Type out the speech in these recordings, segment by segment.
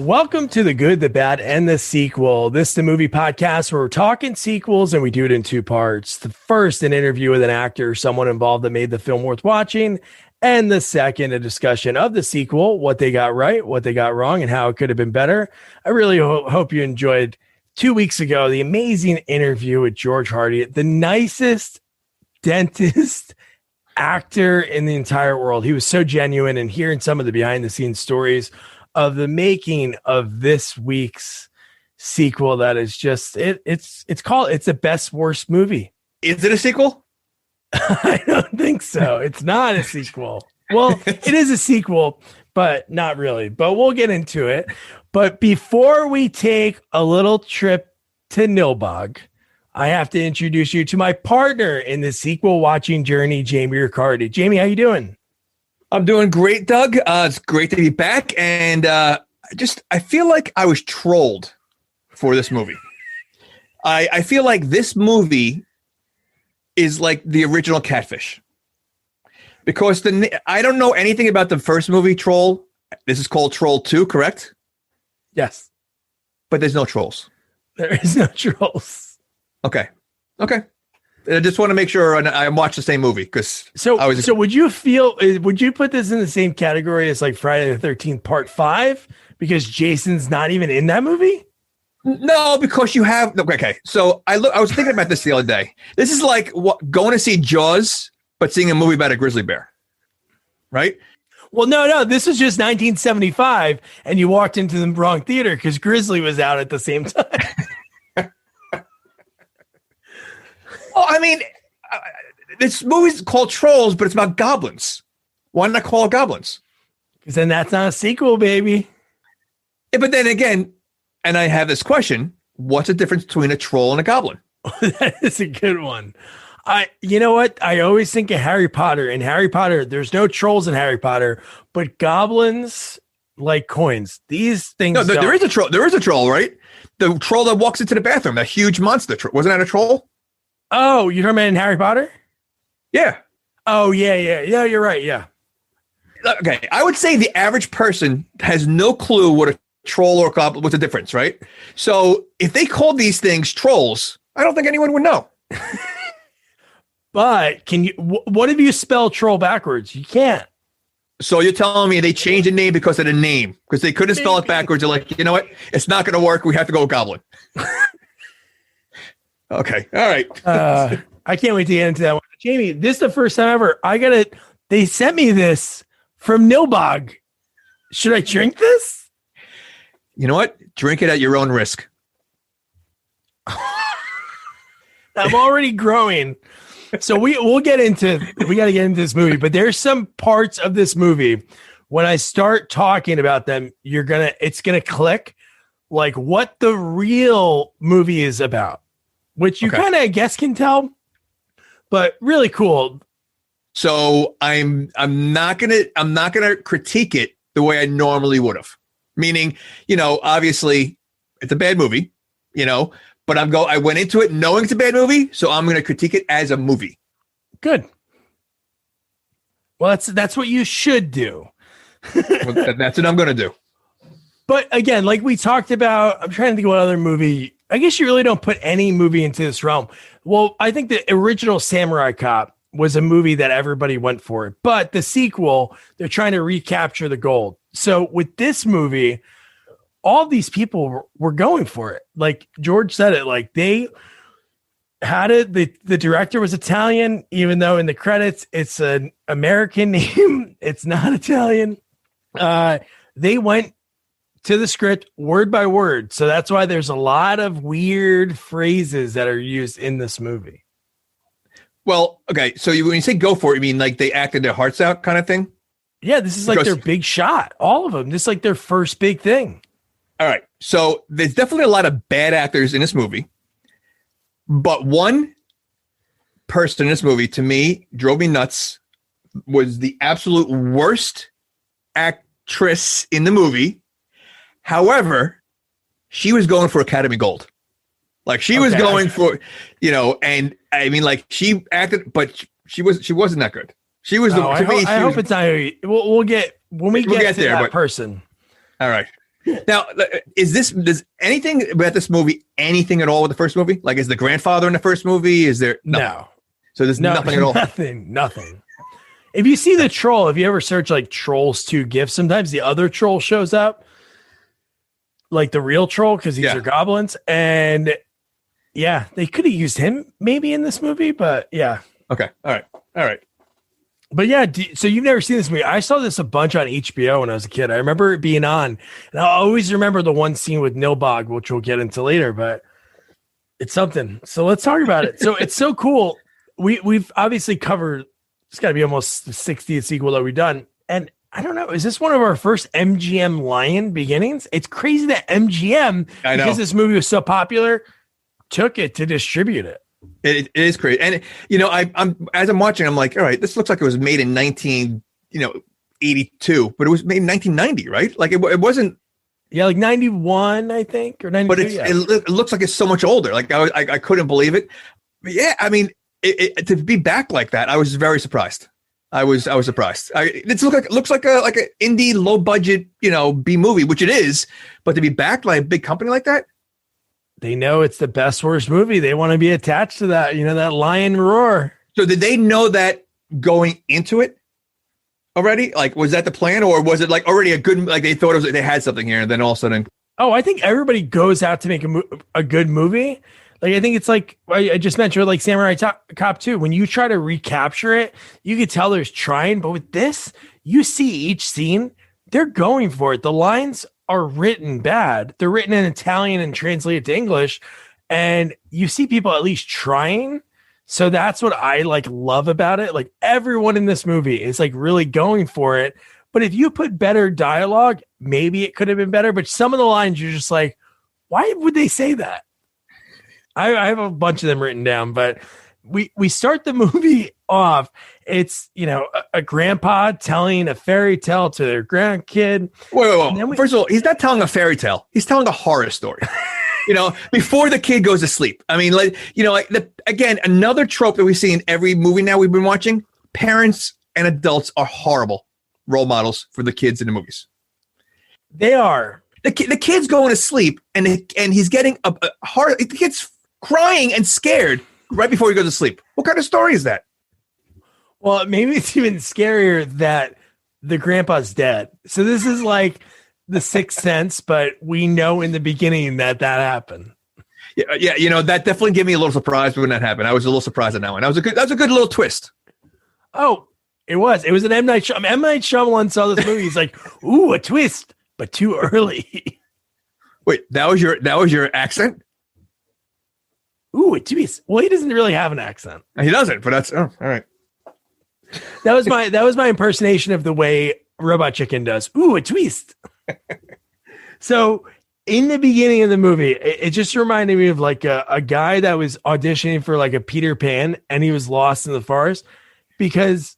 Welcome to The Good, the Bad, and the Sequel. This is the movie podcast where we're talking sequels, and we do it in two parts. The first, an interview with an actor, someone involved that made the film worth watching. And the second, a discussion of the sequel, what they got right, what they got wrong, and how it could have been better. I really hope you enjoyed 2 weeks ago the amazing interview with George Hardy, the nicest dentist actor in the entire world. He was so genuine, and hearing some of the behind-the-scenes stories of the making of this week's sequel, that is just it's the best worst movie. Is it a sequel? I don't think so. It's not a sequel. Well, it is a sequel, but not really. But we'll get into it. But before we take a little trip to Nilbog, I have to introduce you to my partner in the sequel watching journey, Jamie Riccardi. Jamie, how you doing? I'm doing great, Doug. It's great to be back. And I feel like I was trolled for this movie. I feel like this movie is like the original Catfish. Because I don't know anything about the first movie, Troll. This is called Troll 2, correct? Yes. But there's no trolls. There is no trolls. Okay. I just want to make sure I watched the same movie because so would you put this in the same category as like Friday the 13th Part 5 because Jason's not even in that movie? No, because you have okay. So I was thinking about this the other day. This is like going to see Jaws, but seeing a movie about a grizzly bear, right? Well, no, this was just 1975, and you walked into the wrong theater because Grizzly was out at the same time. Well, I mean, this movie's called Trolls, but it's about goblins. Why not call it Goblins? Because then that's not a sequel, baby. Yeah, but then again, and I have this question, what's the difference between a troll and a goblin? That is a good one. You know what? I always think of Harry Potter. In Harry Potter, there's no trolls in Harry Potter, but goblins like coins. These things. No, there is a troll. There is a troll, right? The troll that walks into the bathroom, that huge monster. Wasn't that a troll? Oh, you're talking about in Harry Potter? Yeah. Oh, yeah. You're right. Yeah. Okay. I would say the average person has no clue what a troll or a goblin, what's the difference, right? So if they called these things trolls, I don't think anyone would know. But what if you spell troll backwards? You can't. So you're telling me they changed the name because of the name, because they couldn't spell it backwards. They're like, you know what? It's not going to work. We have to go with goblin. Okay. All right. I can't wait to get into that one. Jamie, this is the first time ever. They sent me this from Nilbog. Should I drink this? You know what? Drink it at your own risk. I'm already growing. So we got to get into this movie, but there's some parts of this movie when I start talking about them, it's going to click like what the real movie is about, which you kind of, I guess, can tell, but really cool. So I'm not gonna critique it the way I normally would have. Meaning, obviously it's a bad movie, but I went into it knowing it's a bad movie, so I'm gonna critique it as a movie. Good. Well, that's what you should do. Well, that's what I'm gonna do. But again, like we talked about, I'm trying to think of what other movie. I guess you really don't put any movie into this realm. Well, I think the original Samurai Cop was a movie that everybody went for. But the sequel, they're trying to recapture the gold. So with this movie, all these people were going for it. Like George said it, like they had it. The director was Italian, even though in the credits, it's an American name. It's not Italian. They went to the script word by word. So that's why there's a lot of weird phrases that are used in this movie. Well, okay. So when you say go for it, you mean like they acted their hearts out kind of thing? Yeah, this is like their big shot. All of them. This is like their first big thing. All right. So there's definitely a lot of bad actors in this movie. But one person in this movie, to me, drove me nuts, was the absolute worst actress in the movie. However, she was going for Academy Gold. Like she was going for, and I mean, like she acted, but she wasn't that good. She was. I hope it's not. We'll get when we get to there, that person. All right. Now, does anything about this movie, anything at all with the first movie? Like, is the grandfather in the first movie? Is there no? So there's nothing at all. Nothing. If you see the troll, if you ever search like Trolls 2 gifts, sometimes the other troll shows up, like the real troll, because these are goblins. And yeah, they could have used him maybe in this movie, but yeah. Okay. All right. But yeah, so you've never seen this movie. I saw this a bunch on HBO when I was a kid. I remember it being on, and I always remember the one scene with Nilbog, which we'll get into later, but it's something. So let's talk about it. So it's so cool. We've obviously covered, it's got to be almost the 60th sequel that we've done. And I don't know, is this one of our first MGM Lion beginnings? It's crazy that MGM, because this movie was so popular, took it to distribute it. It is crazy. And, I'm as I'm watching, I'm like, all right, this looks like it was made in 1982, but it was made in 1990, right? Like it wasn't. Yeah, like 91, I think, or 92. But it looks like it's so much older. Like I couldn't believe it. But yeah, I mean, to be back like that, I was very surprised. I was surprised. It looks like a indie low budget, B movie, which it is. But to be backed by a big company like that, they know it's the best worst movie. They want to be attached to that, that lion roar. So did they know that going into it already? Like, was that the plan, or was it like already a good? Like they thought they had something here, and then all of a sudden. Oh, I think everybody goes out to make a good movie. Like, I think it's like I just mentioned, like Samurai Cop 2. When you try to recapture it, you could tell there's trying. But with this, you see each scene, they're going for it. The lines are written bad. They're written in Italian and translated to English. And you see people at least trying. So that's what I love about it. Like, everyone in this movie is like really going for it. But if you put better dialogue, maybe it could have been better. But some of the lines, you're just like, why would they say that? I have a bunch of them written down, but we start the movie off. It's, a grandpa telling a fairy tale to their grandkid. Wait. First of all, he's not telling a fairy tale. He's telling a horror story. Before the kid goes to sleep. I mean, again, another trope that we see in every movie now we've been watching. Parents and adults are horrible role models for the kids in the movies. They are. The kid's going to sleep, and he's getting a heart. The kid's crying and scared right before he goes to sleep. What kind of story is that? Well, maybe it's even scarier that the grandpa's dead. So this is like The Sixth Sense, but we know in the beginning that happened. Yeah. That definitely gave me a little surprise when that happened. I was a little surprised at that one. That was a good little twist. Oh, it was an M. Night Shyamalan. M. Night Shyamalan saw this movie. He's like, ooh, a twist, but too early. Wait, that was your accent? Ooh, a twist. Well, he doesn't really have an accent. He doesn't, but that's all right. That was my impersonation of the way Robot Chicken does. Ooh, a twist. So in the beginning of the movie, it just reminded me of like a guy that was auditioning for like a Peter Pan, and he was lost in the forest. Because,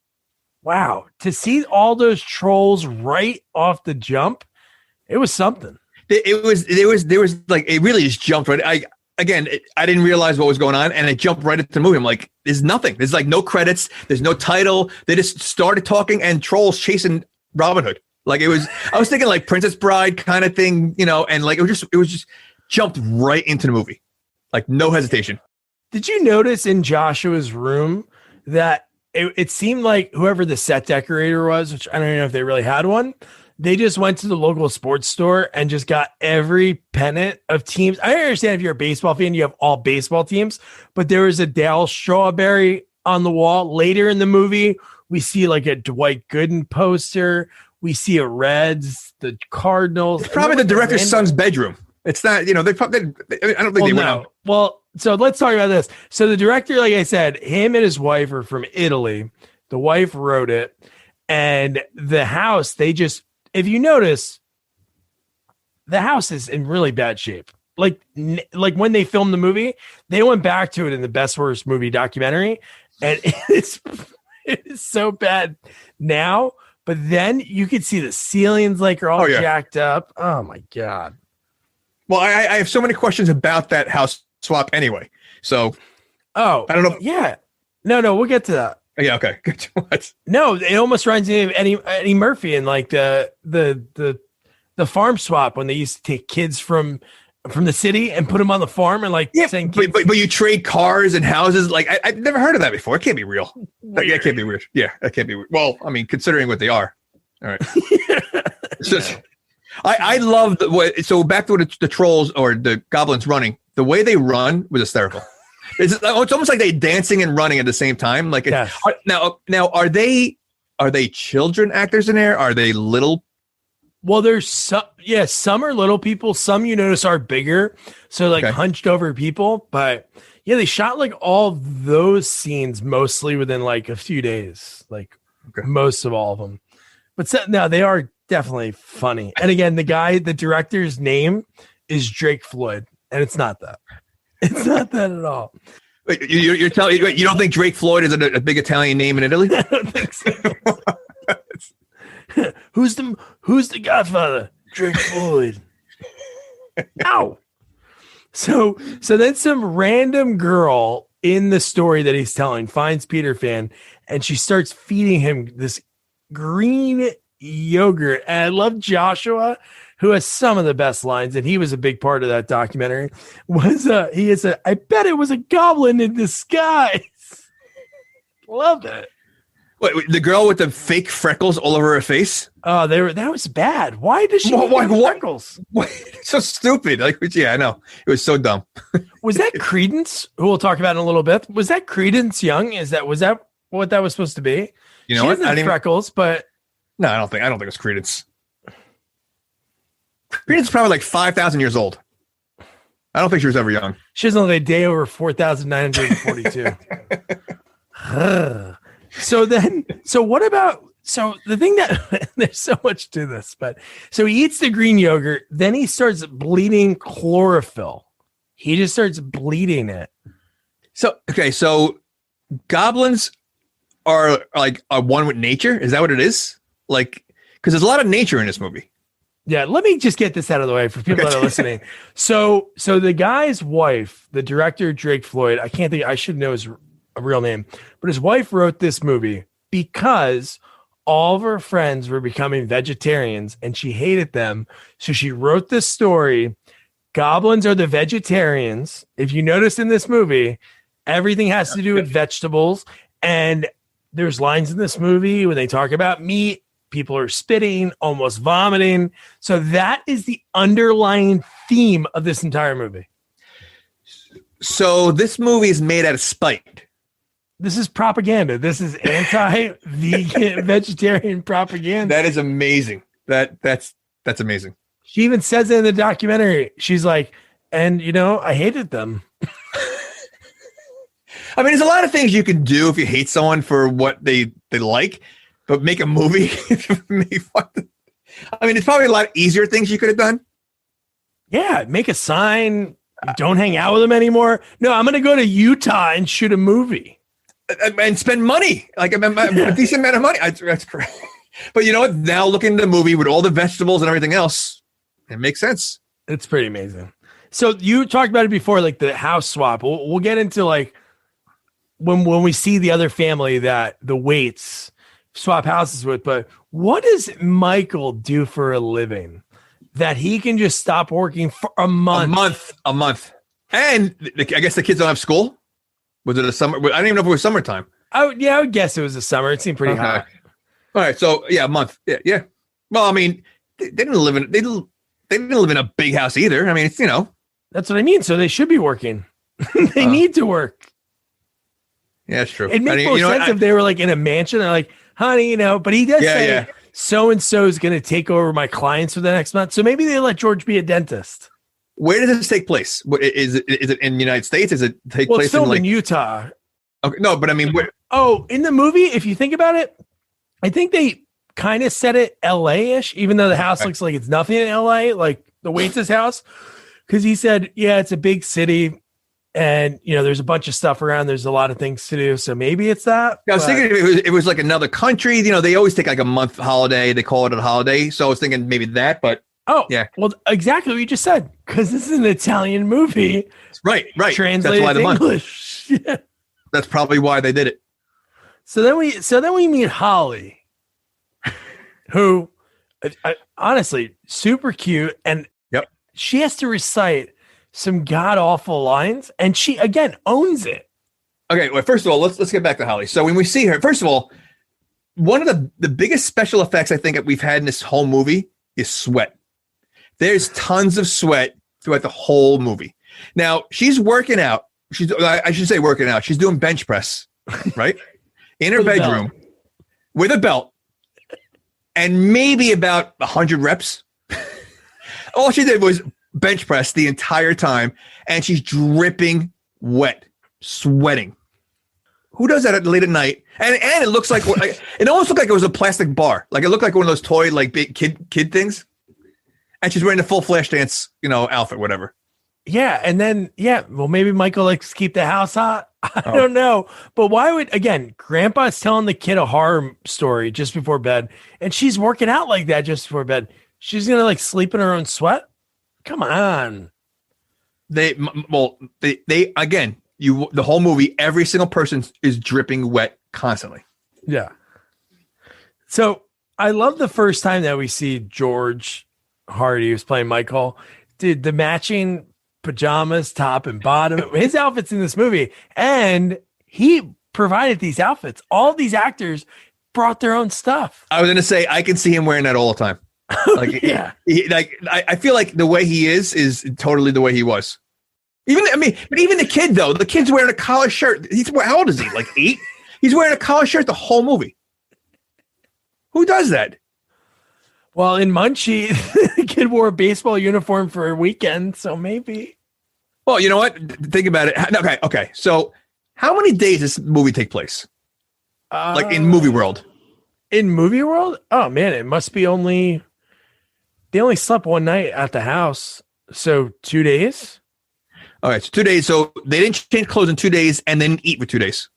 wow, to see all those trolls right off the jump, it was something. There was like, it really just jumped right. I didn't realize what was going on, and it jumped right into the movie. I'm like, there's nothing. There's like no credits. There's no title. They just started talking, and trolls chasing Robin Hood. Like, I was thinking like Princess Bride kind of thing, and like it was just jumped right into the movie, like no hesitation. Did you notice in Joshua's room that it seemed like whoever the set decorator was, which I don't even know if they really had one, they just went to the local sports store and just got every pennant of teams. I understand if you're a baseball fan, you have all baseball teams, but there was a Dale Strawberry on the wall. Later in the movie, we see like a Dwight Gooden poster. We see a Reds, the Cardinals. It's probably the director's son's bedroom. It's not, they probably, I don't think they went out. Well, so let's talk about this. So the director, like I said, him and his wife are from Italy. The wife wrote it, and the house, if you notice, the house is in really bad shape. Like when they filmed the movie, they went back to it in the Best Worst Movie documentary, and it is so bad now. But then you could see the ceilings are all jacked up. Oh my God. Well, I have so many questions about that house swap anyway. So, I don't know. Yeah. No, we'll get to that. Yeah. Okay. What? No, it almost reminds me of Eddie Murphy and like the the farm swap when they used to take kids from the city and put them on the farm and like saying but you trade cars and houses. Like I've never heard of that before. It can't be real. Like, that can't be weird. Yeah, that can't be weird. Well, I mean, considering what they are. All right. It's just, I love the way. So back to the trolls or the goblins running. The way they run was hysterical. It's almost like they dancing and running at the same time. Like now are they children actors in there? Are they little? Well, there's some are little people. Some you notice are bigger, so like hunched over people. But yeah, they shot like all those scenes mostly within like a few days, like most of all of them. But no, they are definitely funny. And again, the director's name is Drake Floyd, and it's not that. It's not that at all. Wait, you're telling you don't think Drake Floyd is a big Italian name in Italy? I don't think so. Who's the Godfather? Drake Floyd. Ow. So then some random girl in the story that he's telling finds Peter Pan and she starts feeding him this green yogurt. And I love Joshua, who has some of the best lines, and he was a big part of that documentary. I bet it was a goblin in disguise. Love it. Wait, the girl with the fake freckles all over her face? Oh, that was bad. Why does she have freckles? So stupid. Like, yeah, I know. It was so dumb. Was that Credence, who we'll talk about in a little bit? Was that Credence Young? Was that what that was supposed to be? You know what? I didn't freckles, but no, I don't think it was Credence. Credence is probably like 5,000 years old. I don't think she was ever young. She was only a day over 4,942. So the thing that there's so much to this, but so he eats the green yogurt, then he starts bleeding chlorophyll. He just starts bleeding it. So goblins are like one with nature. Is that what it is? Like, because there's a lot of nature in this movie. Yeah, let me just get this out of the way for people that are listening. So the guy's wife, the director Drake Floyd, I should know his real name, but his wife wrote this movie because all of her friends were becoming vegetarians and she hated them. So she wrote this story. Goblins are the vegetarians. If you notice in this movie, everything has to do with vegetables. And there's lines in this movie when they talk about meat. People are spitting, almost vomiting. So that is the underlying theme of this entire movie. So this movie is made out of spite. This is propaganda. This is anti-vegan vegetarian propaganda. That is amazing. That's amazing. She even says it in the documentary. She's like, and I hated them. I mean, there's a lot of things you can do if you hate someone for what they like, but make a movie. I mean, it's probably a lot easier things you could have done. Yeah, make a sign. Don't hang out with them anymore. No, I'm going to go to Utah and shoot a movie. And spend money, like a decent amount of money. That's correct. But you know what? Now looking at the movie with all the vegetables and everything else, it makes sense. It's pretty amazing. So you talked about it before, like the house swap. We'll get into like when we see the other family that the Waits swap houses with. But what does Michael do for a living that he can just stop working for a month? A month. And I guess the kids don't have school. Was it a summer? I don't even know if it was summertime. I would guess it was a summer. It seemed pretty hot. All right, so yeah, a month. Yeah. Well, I mean, they didn't live in a big house either. I mean, it's That's what I mean. So they should be working. They need to work. Yeah, it's true. It makes more sense if they were like in a mansion. They're like, honey, but he does say so and so is going to take over my clients for the next month. So maybe they let George be a dentist. Where does this take place? Is it in the United States? Is it take place it's filmed in Utah? Okay, no, but I mean, in the movie, if you think about it, I think they kind of set it LA-ish, even though the house looks like it's nothing in LA, like the Waits' house, because he said, yeah, it's a big city, and there's a bunch of stuff around. There's a lot of things to do, so maybe it's that. I was thinking it was like another country. They always take like a month holiday. They call it a holiday, so I was thinking maybe that, but. Oh, yeah. Well, exactly what you just said, because this is an Italian movie. Right. Translated to English. Yeah. That's probably why they did it. So then we meet Holly, who Honestly, super cute. And Yep. she has to recite some god awful lines, and she again owns it. Okay, well, first of all, let's get back to Holly. So when we see her, first of all, one of the biggest special effects I think that we've had in this whole movie is sweat. There's tons of sweat throughout the whole movie. Now, she's working out. I should say working out. She's doing bench press, right? In her bedroom with a belt and maybe about 100 reps. All she did was bench press the entire time, and she's dripping wet, sweating. Who does that late at night? And it looks like it almost looked like it was a plastic bar. Like it looked like one of those toy like big kid things. And she's wearing a full Flashdance, outfit, whatever. Yeah, and then well, maybe Michael likes to keep the house hot. I don't know, but why would Grandpa's telling the kid a horror story just before bed, and she's working out like that just before bed? She's gonna sleep in her own sweat? Come on. The whole movie, every single person is dripping wet constantly. Yeah. So I love the first time that we see George Hardy, who's playing Michael, did the matching pajamas, top and bottom, his outfits in this movie. And he provided these outfits. All these actors brought their own stuff. I was going to say, I can see him wearing that all the time. Yeah. I feel like the way he is totally the way he was. But even the kid though, the kid's wearing a collar shirt. How old is he? Like 8? He's wearing a collar shirt the whole movie. Who does that? Well, in Munchie, the kid wore a baseball uniform for a weekend, so maybe. Well, you know what? Think about it. Okay. So, how many days does this movie take place? In movie world? In movie world? Oh man, it must be they only slept one night at the house, so 2 days. All right, so 2 days. So they didn't change clothes in 2 days and then eat for 2 days.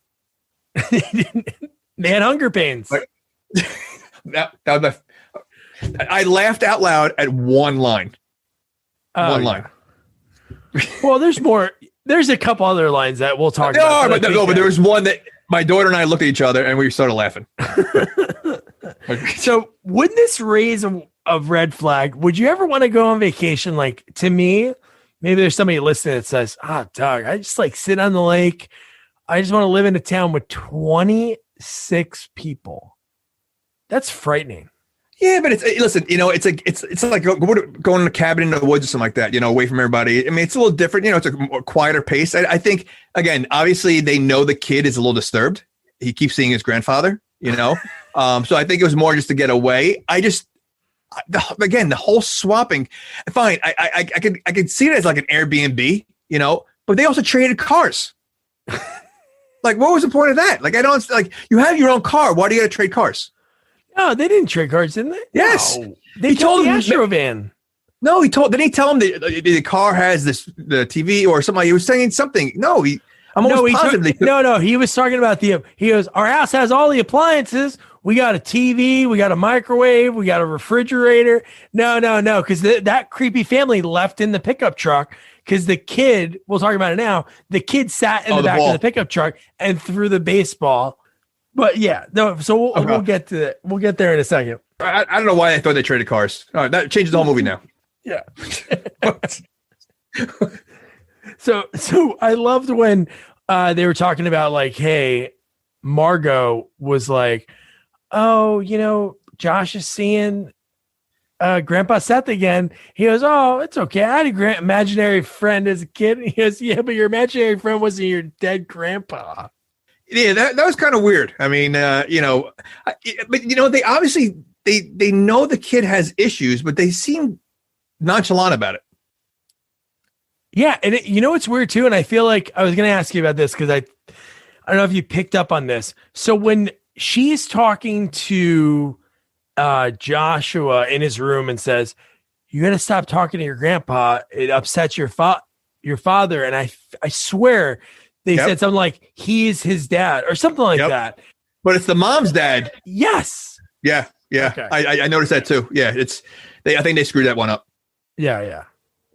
They had hunger pains. That was I laughed out loud at one line. One line. Well, there's more. There's a couple other lines that we'll talk about. But there was one that my daughter and I looked at each other and we started laughing. So wouldn't this raise a red flag? Would you ever want to go on vacation? Like, to me, maybe there's somebody listening that says, Doug, I just sit on the lake. I just want to live in a town with 26 people. That's frightening. Yeah, but it's like going in a cabin in the woods or something like that, away from everybody. I mean, it's a little different, it's a more quieter pace. I think, again, obviously they know the kid is a little disturbed. He keeps seeing his grandfather, so I think it was more just to get away. The whole swapping, fine. I could see it as like an Airbnb, but they also traded cars. Like, what was the point of that? Like, I don't you have your own car. Why do you got to trade cars? No, they didn't trade cars, didn't they? Yes. No. They told the Astro van. No, didn't he tell him the car has the TV or something? He was saying something. No, I'm almost positive. No, he was talking about he goes, our house has all the appliances. We got a TV, we got a microwave, we got a refrigerator. No, because that creepy family left in the pickup truck because the kid, we'll talk about it now, the kid sat in the back of the pickup truck and threw the baseball. But yeah, no. So we'll get to we'll get there in a second. I don't know why I thought they traded cars. All right, that changes the whole movie now. Yeah. So I loved when they were talking about hey, Margot was like, oh, Josh is seeing Grandpa Seth again. He goes, oh, it's okay. I had a imaginary friend as a kid. He goes, yeah, but your imaginary friend wasn't your dead grandpa. Yeah, that was kind of weird. I mean, but they obviously they know the kid has issues, but they seem nonchalant about it. Yeah, and it's weird too. And I feel like I was going to ask you about this because I don't know if you picked up on this. So when she's talking to Joshua in his room and says, "You got to stop talking to your grandpa. It upsets your father," and I swear. They said something like he's his dad or something like that. But it's the mom's dad. Yes. Yeah. Okay. I noticed that too. Yeah. I think they screwed that one up. Yeah.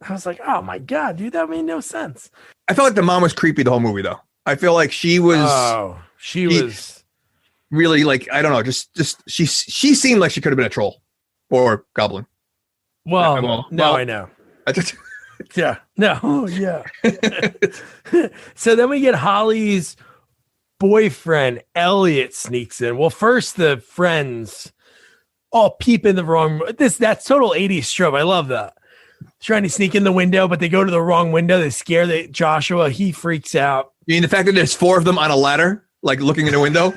I was like, oh my God, dude, that made no sense. I felt like the mom was creepy the whole movie though. I feel like she was. Oh, she was really I don't know. Just she seemed like she could have been a troll. or goblin. I know. Yeah. No. Yeah. So then we get Holly's boyfriend, Elliot, sneaks in. Well, first the friends all peep in the wrong. That's total 80s strobe. I love that. Trying to sneak in the window, but they go to the wrong window. They scare Joshua. He freaks out. You mean the fact that there's 4 of them on a ladder, like looking in a window?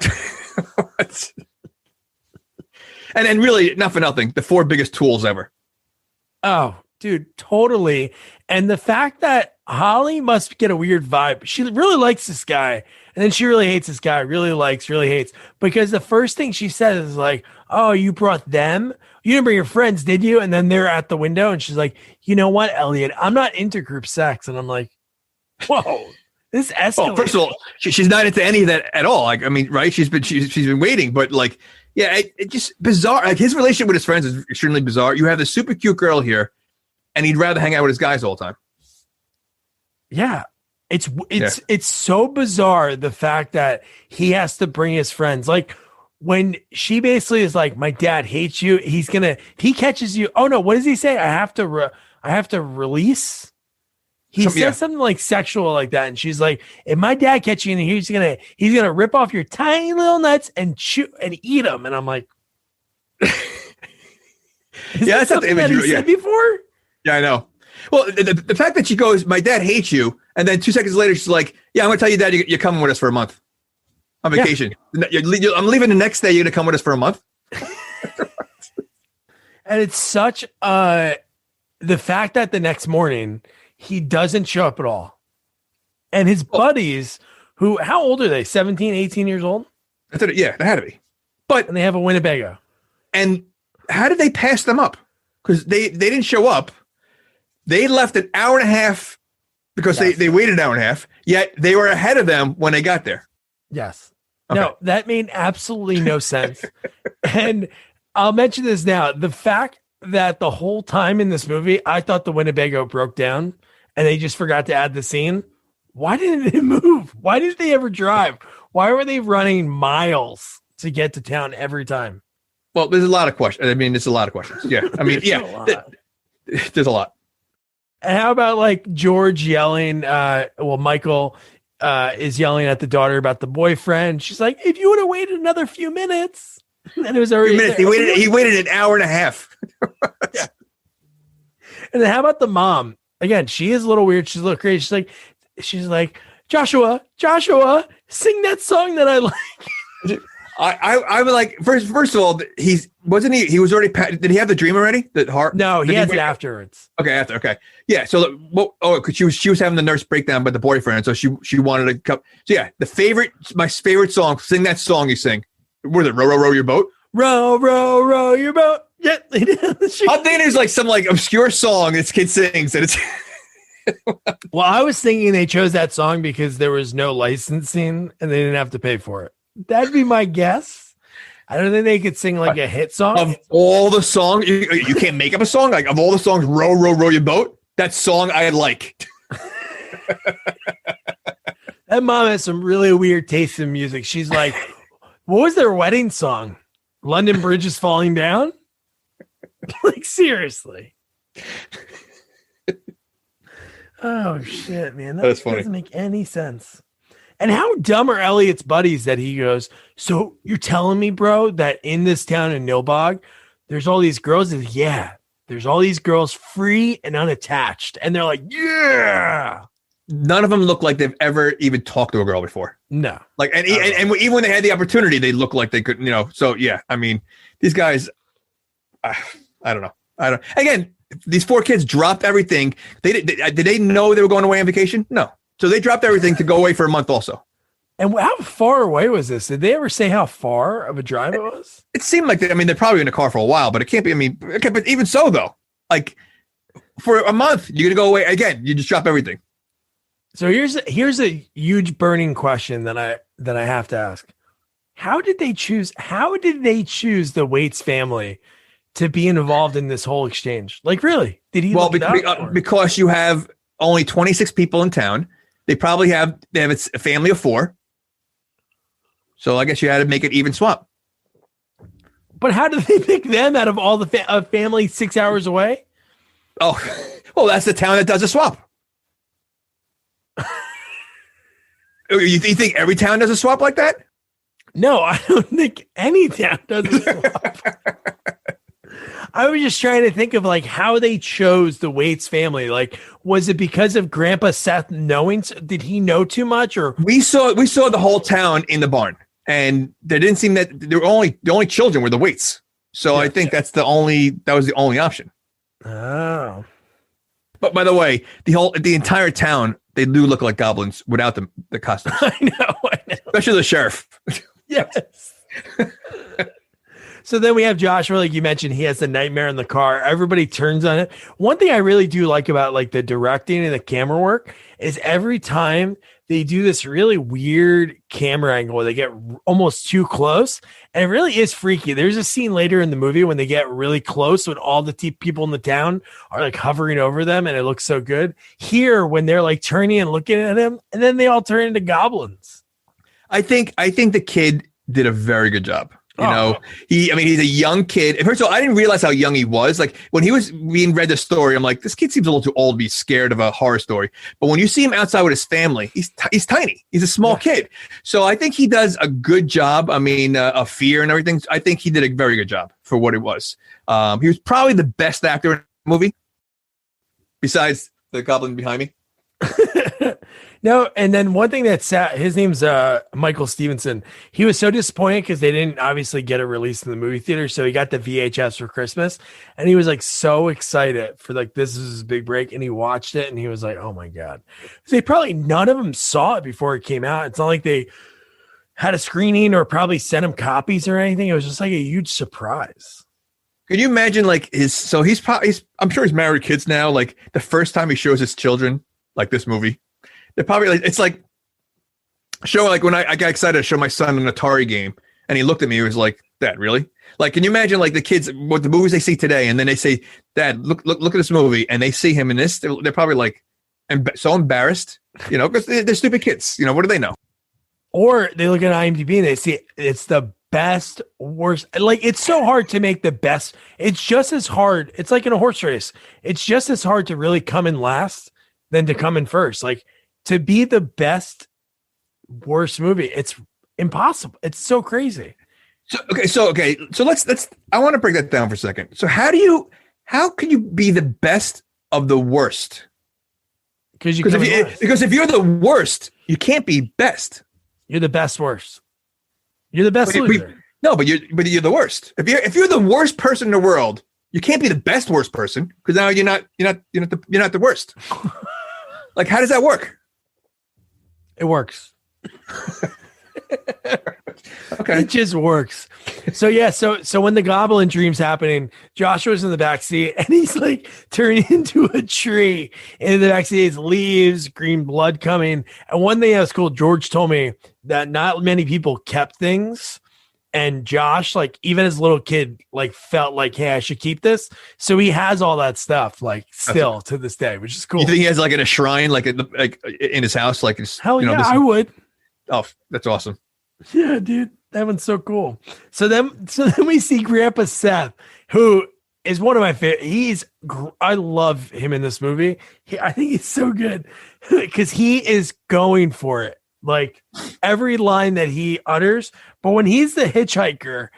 and really, not for nothing, the 4 biggest tools ever. Oh, dude, totally. And the fact that Holly must get a weird vibe. She really likes this guy. And then she really hates this guy. Really hates. Because the first thing she says is like, oh, you brought them? You didn't bring your friends, did you? And then they're at the window. And she's like, you know what, Elliot? I'm not into group sex. And I'm like, whoa, this escalated. Well, first of all, she's not into any of that at all. Like, I mean, right? She's been waiting. But like, yeah, it just bizarre. Like his relationship with his friends is extremely bizarre. You have this super cute girl here, and he'd rather hang out with his guys all the time. Yeah. It's so bizarre, the fact that he has to bring his friends. Like when she basically is like, my dad hates you. He catches you. Oh no. What does he say? I have to release. He says something like sexual like that. And she's like, if my dad catches you in here, he's going to rip off your tiny little nuts and chew and eat them. And I'm like, that's something that he said before. Yeah, I know. Well, the fact that she goes, my dad hates you. And then 2 seconds later, she's like, yeah, I'm going to tell you, Dad, you're coming with us for a month on vacation. Yeah. I'm leaving the next day. You're going to come with us for a month. And it's such the fact that the next morning he doesn't show up at all. And his buddies, how old are they? 17, 18 years old? Yeah, they had to be. And they have a Winnebago. And how did they pass them up? Because they didn't show up. They left an hour and a half because they waited an hour and a half, yet they were ahead of them when they got there. Yes. Okay. No, that made absolutely no sense. And I'll mention this now. The fact that the whole time in this movie, I thought the Winnebago broke down and they just forgot to add the scene. Why didn't it move? Why didn't they ever drive? Why were they running miles to get to town every time? Well, there's a lot of questions. I mean, there's a lot of questions. Yeah. I mean, there's a lot. And how about like George yelling? Michael is yelling at the daughter about the boyfriend. She's like, if you would have waited another few minutes. And it was already He waited an hour and a half. Yeah. And then how about the mom? Again, she is a little weird. She's a little crazy. She's like, Joshua, sing that song that I like. I would like first of all, he was already, did he have the dream already? No, he has it afterwards. Okay. Yeah. So, cause she was having the nurse breakdown by the boyfriend. So she wanted to come. So yeah, my favorite song, sing that song you sing. What is it? Row, row, row your boat? Row, row, row your boat. Yeah. I'm thinking it's like some like obscure song this kid sings and it's. Well, I was thinking they chose that song because there was no licensing and they didn't have to pay for it. That'd be my guess. I don't think they could sing like a hit song. Of all the songs, you can't make up a song. Like of all the songs, row, row, row your boat. That song I like. That mom has some really weird taste in music. She's like, what was their wedding song? London Bridge is Falling Down? Like, seriously. Oh, shit, man. That doesn't make any sense. And how dumb are Elliot's buddies that he goes, so you're telling me, bro, that in this town in Nilbog, there's all these girls? Yeah, there's all these girls free and unattached. And they're like, yeah. None of them look like they've ever even talked to a girl before. No. Like, and even when they had the opportunity, they look like they could, So, yeah, I mean, these guys, I don't know. Again, these 4 kids dropped everything. Did they know they were going away on vacation? No. So they dropped everything to go away for a month also. And how far away was this? Did they ever say how far of a drive it was? It seemed like, they're probably in the car for a while, but it can't be, okay, but even so though, like for a month, you're going to go away again. You just drop everything. So here's a huge burning question that I have to ask. How did they choose the Waits family to be involved in this whole exchange? Like, really? Did he? Well, because you have only 26 people in town. They have a family of 4. So I guess you had to make it even swap. But how did they pick them out of all the family 6 hours away? Oh, well, that's the town that does a swap. You think every town does a swap like that? No, I don't think any town does a swap. I was just trying to think of like how they chose the Waits family. Like, was it because of Grandpa Seth knowing? Did he know too much, or we saw the whole town in the barn, and there didn't seem that the only children were the Waits. So I think that was the only option. Oh, but by the way, the entire town, they do look like goblins without the costumes. I know, especially the sheriff. Yes. So then we have Joshua, like you mentioned, he has the nightmare in the car. Everybody turns on it. One thing I really do like about like the directing and the camera work is every time they do this really weird camera angle where they get almost too close, and it really is freaky. There's a scene later in the movie when they get really close when all the people in the town are like hovering over them, and it looks so good. Here, when they're like turning and looking at him, and then they all turn into goblins. I think the kid did a very good job. You know, he's a young kid. First of all, I didn't realize how young he was. Like when he was being read the story, I'm like, this kid seems a little too old to be scared of a horror story. But when you see him outside with his family, he's tiny. He's a small kid. So I think he does a good job. I mean, of fear and everything. I think he did a very good job for what it was. He was probably the best actor in the movie, besides the goblin behind me. No, and then one thing that's sad, his name's Michael Stevenson. He was so disappointed because they didn't obviously get it released in the movie theater, so he got the VHS for Christmas, and he was like so excited for like this is his big break, and he watched it, and he was like, "Oh my god!" They probably none of them saw it before it came out. It's not like they had a screening or probably sent him copies or anything. It was just like a huge surprise. Could you imagine like he's I'm sure he's married kids now. Like the first time he shows his children like this movie. They're probably like, it's like when I got excited to show my son an Atari game and he looked at me, he was like, Dad, really? Like, can you imagine like the kids, what the movies they see today? And then they say, Dad, look at this movie. And they see him in this. They're probably like so embarrassed, you know, because they're stupid kids. You know, what do they know? Or they look at IMDb and they see it's the best, worst. Like it's so hard to make the best. It's just as hard. It's like in a horse race. It's just as hard to really come in last than to come in first. Like, to be the best, worst movie, it's impossible. It's so crazy. So let's. I want to break that down for a second. So how can you be the best of the worst? Because if you're the worst, you can't be best. You're the best worst. You're the best loser. But you're the worst. If you're the worst person in the world, you can't be the best worst person because now you're not the worst. Like, how does that work? It works. Okay. It just works. So yeah, so when the goblin dream's happening, Joshua's in the back seat and he's like turning into a tree. And in the back seat is leaves, green blood coming. And one thing that was cool, George told me that not many people kept things. And Josh, like even as a little kid, like felt like, hey, I should keep this. So he has all that stuff, like still to this day, which is cool. You think he has like in a shrine, like in his house, like hell yeah, I would. Oh, that's awesome. Yeah, dude, that one's so cool. So then we see Grandpa Seth, who is one of my favorite. I love him in this movie. I think he's so good because he is going for it. Like every line that he utters, but when he's the hitchhiker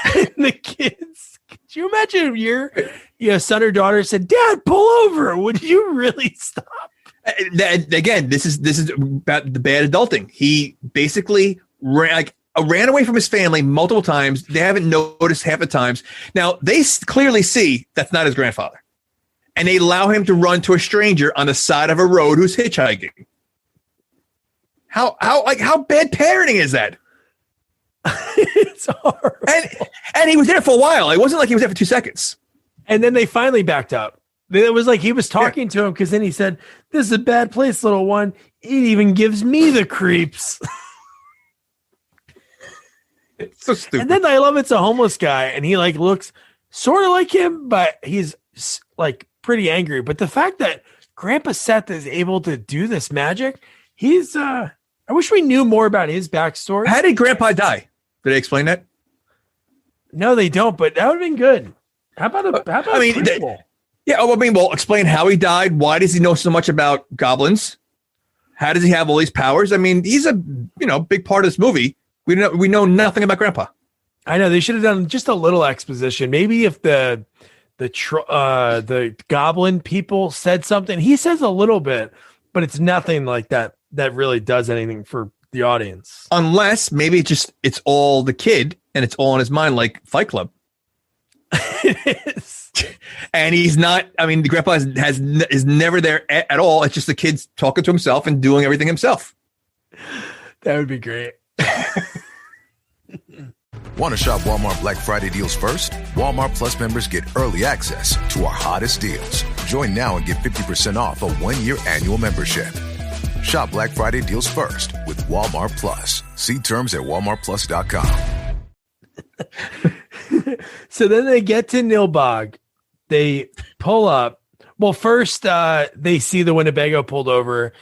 and the kids, could you imagine if your son or daughter said, Dad, pull over? Would you really stop? Again, this is about the bad adulting. He basically ran away from his family multiple times. They haven't noticed half the times. Now they clearly see that's not his grandfather, and they allow him to run to a stranger on the side of a road who's hitchhiking. How bad parenting is that? It's horrible. And he was there for a while. It wasn't like he was there for 2 seconds. And then they finally backed up. It was like he was talking to him because then he said, "This is a bad place, little one. It even gives me the creeps." It's so stupid. And then I love it's a homeless guy, and he like looks sort of like him, but he's like pretty angry. But the fact that Grandpa Seth is able to do this magic, he's I wish we knew more about his backstory. How did Grandpa die? Did they explain that? No, they don't. But that would have been good. How about a prequel? Well, explain how he died. Why does he know so much about goblins? How does he have all these powers? I mean, he's a big part of this movie. We know nothing about Grandpa. I know they should have done just a little exposition. Maybe if the goblin people said something, he says a little bit, but it's nothing like that really does anything for the audience. Unless maybe it's all the kid and it's all in his mind, like Fight Club. It is. And he's not. I mean, the Grandpa is never there at all. It's just the kid's talking to himself and doing everything himself. That would be great. Want to shop Walmart Black Friday deals first? Walmart Plus members get early access to our hottest deals. Join now and get 50% off a 1-year annual membership. Shop Black Friday deals first with Walmart Plus. See terms at walmartplus.com. So then they get to Nilbog. They pull up. Well, first they see the Winnebago pulled over,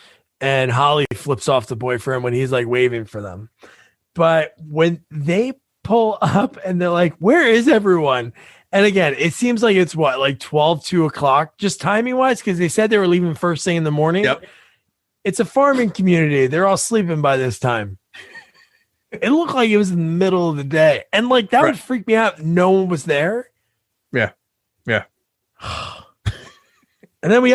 and Holly flips off the boyfriend when he's like waving for them. But when they pull up and they're like, where is everyone? And again, it seems like it's like 2 o'clock, just timing wise, because they said they were leaving first thing in the morning. Yep. It's a farming community. They're all sleeping by this time. It looked like it was in the middle of the day. And like that would freak me out. No one was there. Yeah. Yeah. And then we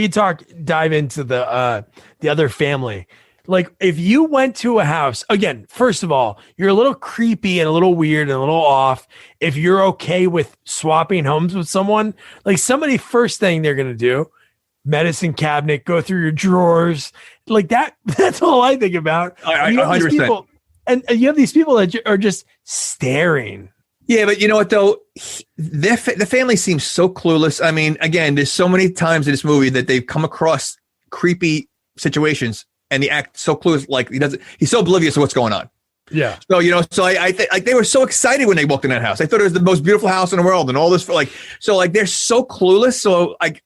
dive into the other family. Like if you went to a house, again, first of all, you're a little creepy and a little weird and a little off. If you're okay with swapping homes with someone, like somebody, first thing they're going to do, medicine cabinet, go through your drawers like that. That's all I think about. 100%. And you have these people that are just staring. Yeah, but you know what, though? The family seems so clueless. I mean, again, there's so many times in this movie that they've come across creepy situations and they act so clueless, like he's so oblivious to what's going on. Yeah. So, so I think like they were so excited when they walked in that house. I thought it was the most beautiful house in the world and all this they're so clueless. So like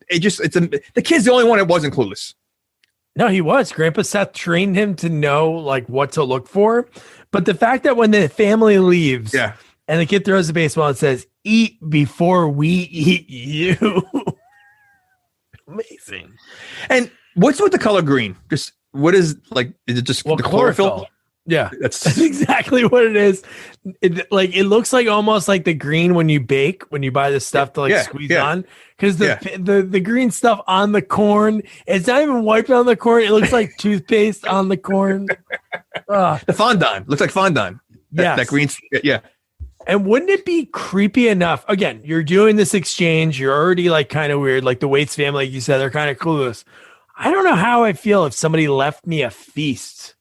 the kid's the only one that wasn't clueless. No, he was. Grandpa Seth trained him to know like what to look for. But the fact that when the family leaves, and the kid throws the baseball and says, "Eat before we eat you." Amazing. And what's with the color green? Just what is like? Is it just the chlorophyll? Yeah, that's exactly what it is. It looks like almost like the green when you bake, when you buy the stuff to squeeze on, because the green stuff on the corn, it's not even wiped on the corn. It looks like toothpaste on the corn. The fondant looks like fondant. That green, yeah. And wouldn't it be creepy enough? Again, you're doing this exchange. You're already like kind of weird. Like the Waits family, like you said, they're kind of clueless. I don't know how I feel if somebody left me a feast.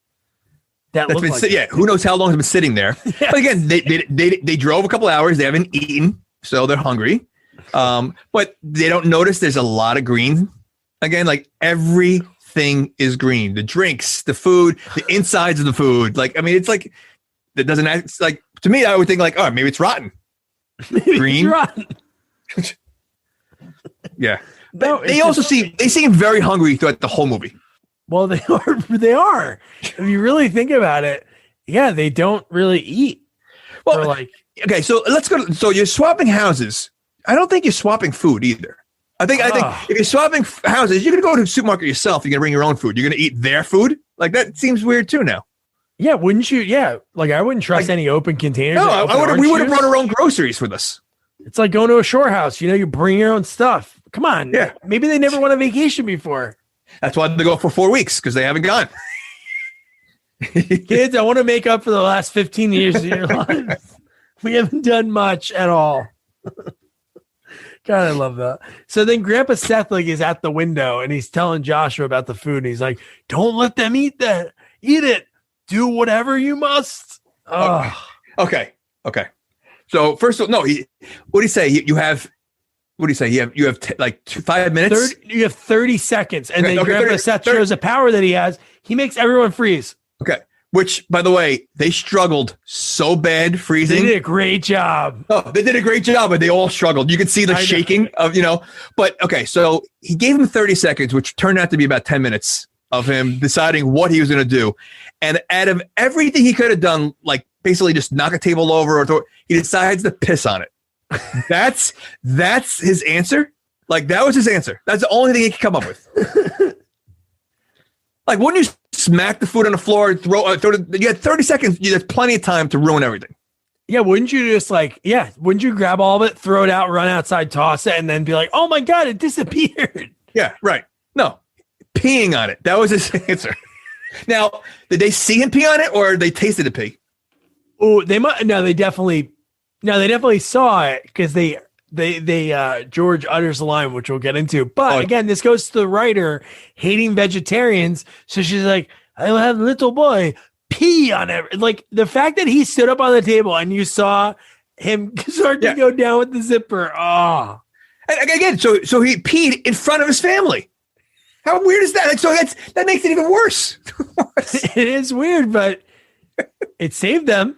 Who knows how long it's been sitting there? Yes. But again, they drove a couple hours. They haven't eaten, so they're hungry. But they don't notice there's a lot of green. Again, like everything is green. The drinks, the food, the insides of the food. Like, I mean, it's like that doesn't act. It's like to me, I would think like, oh, maybe it's rotten. Green. It's rotten. Yeah. No, they seem very hungry throughout the whole movie. Well, they are. If you really think about it, they don't really eat. Well, okay, so let's go. So you're swapping houses. I don't think you're swapping food either. I think if you're swapping houses, you're going to go to the supermarket yourself. You're going to bring your own food. You're going to eat their food. Like that seems weird too now. Yeah, wouldn't you? Yeah, like I wouldn't trust any open containers. No, we would have brought our own groceries with us. It's like going to a shore house. You bring your own stuff. Come on. Yeah. Maybe they never went on vacation before. That's why they go for 4 weeks, because they haven't gone. Kids, I want to make up for the last 15 years of your life. We haven't done much at all. God, I love that. So then Grandpa Seth is at the window and he's telling Joshua about the food. And he's like, don't let them eat that. Eat it. Do whatever you must. Okay. So first of all, what do you say? You have, what do you say? You have 5 minutes? You have 30 seconds. And then Grandpa Seth shows a power that he has. He makes everyone freeze. Okay. Which, by the way, they struggled so bad freezing. They did a great job. Oh, they did a great job, but they all struggled. You could see the shaking of, But, okay, so he gave him 30 seconds, which turned out to be about 10 minutes of him deciding what he was going to do. And out of everything he could have done, like basically just knock a table over or throw. He decides to piss on it. That's his answer. Like that was his answer. That's the only thing he could come up with. Like, wouldn't you smack the food on the floor? You had 30 seconds. There's plenty of time to ruin everything. Yeah, wouldn't you just wouldn't you grab all of it, throw it out, run outside, toss it, and then be like, oh my God, it disappeared. Yeah, right. No, peeing on it. That was his answer. Now, did they see him pee on it or they tasted the pee? Oh, they might. No, they definitely saw it because they George utters the line, which we'll get into. But again, this goes to the writer hating vegetarians. So she's like, I'll have little boy pee on it. Like the fact that he stood up on the table and you saw him start to go down with the zipper. Oh, and again, so he peed in front of his family. How weird is that? Like, so that makes it even worse. It is weird, but it saved them.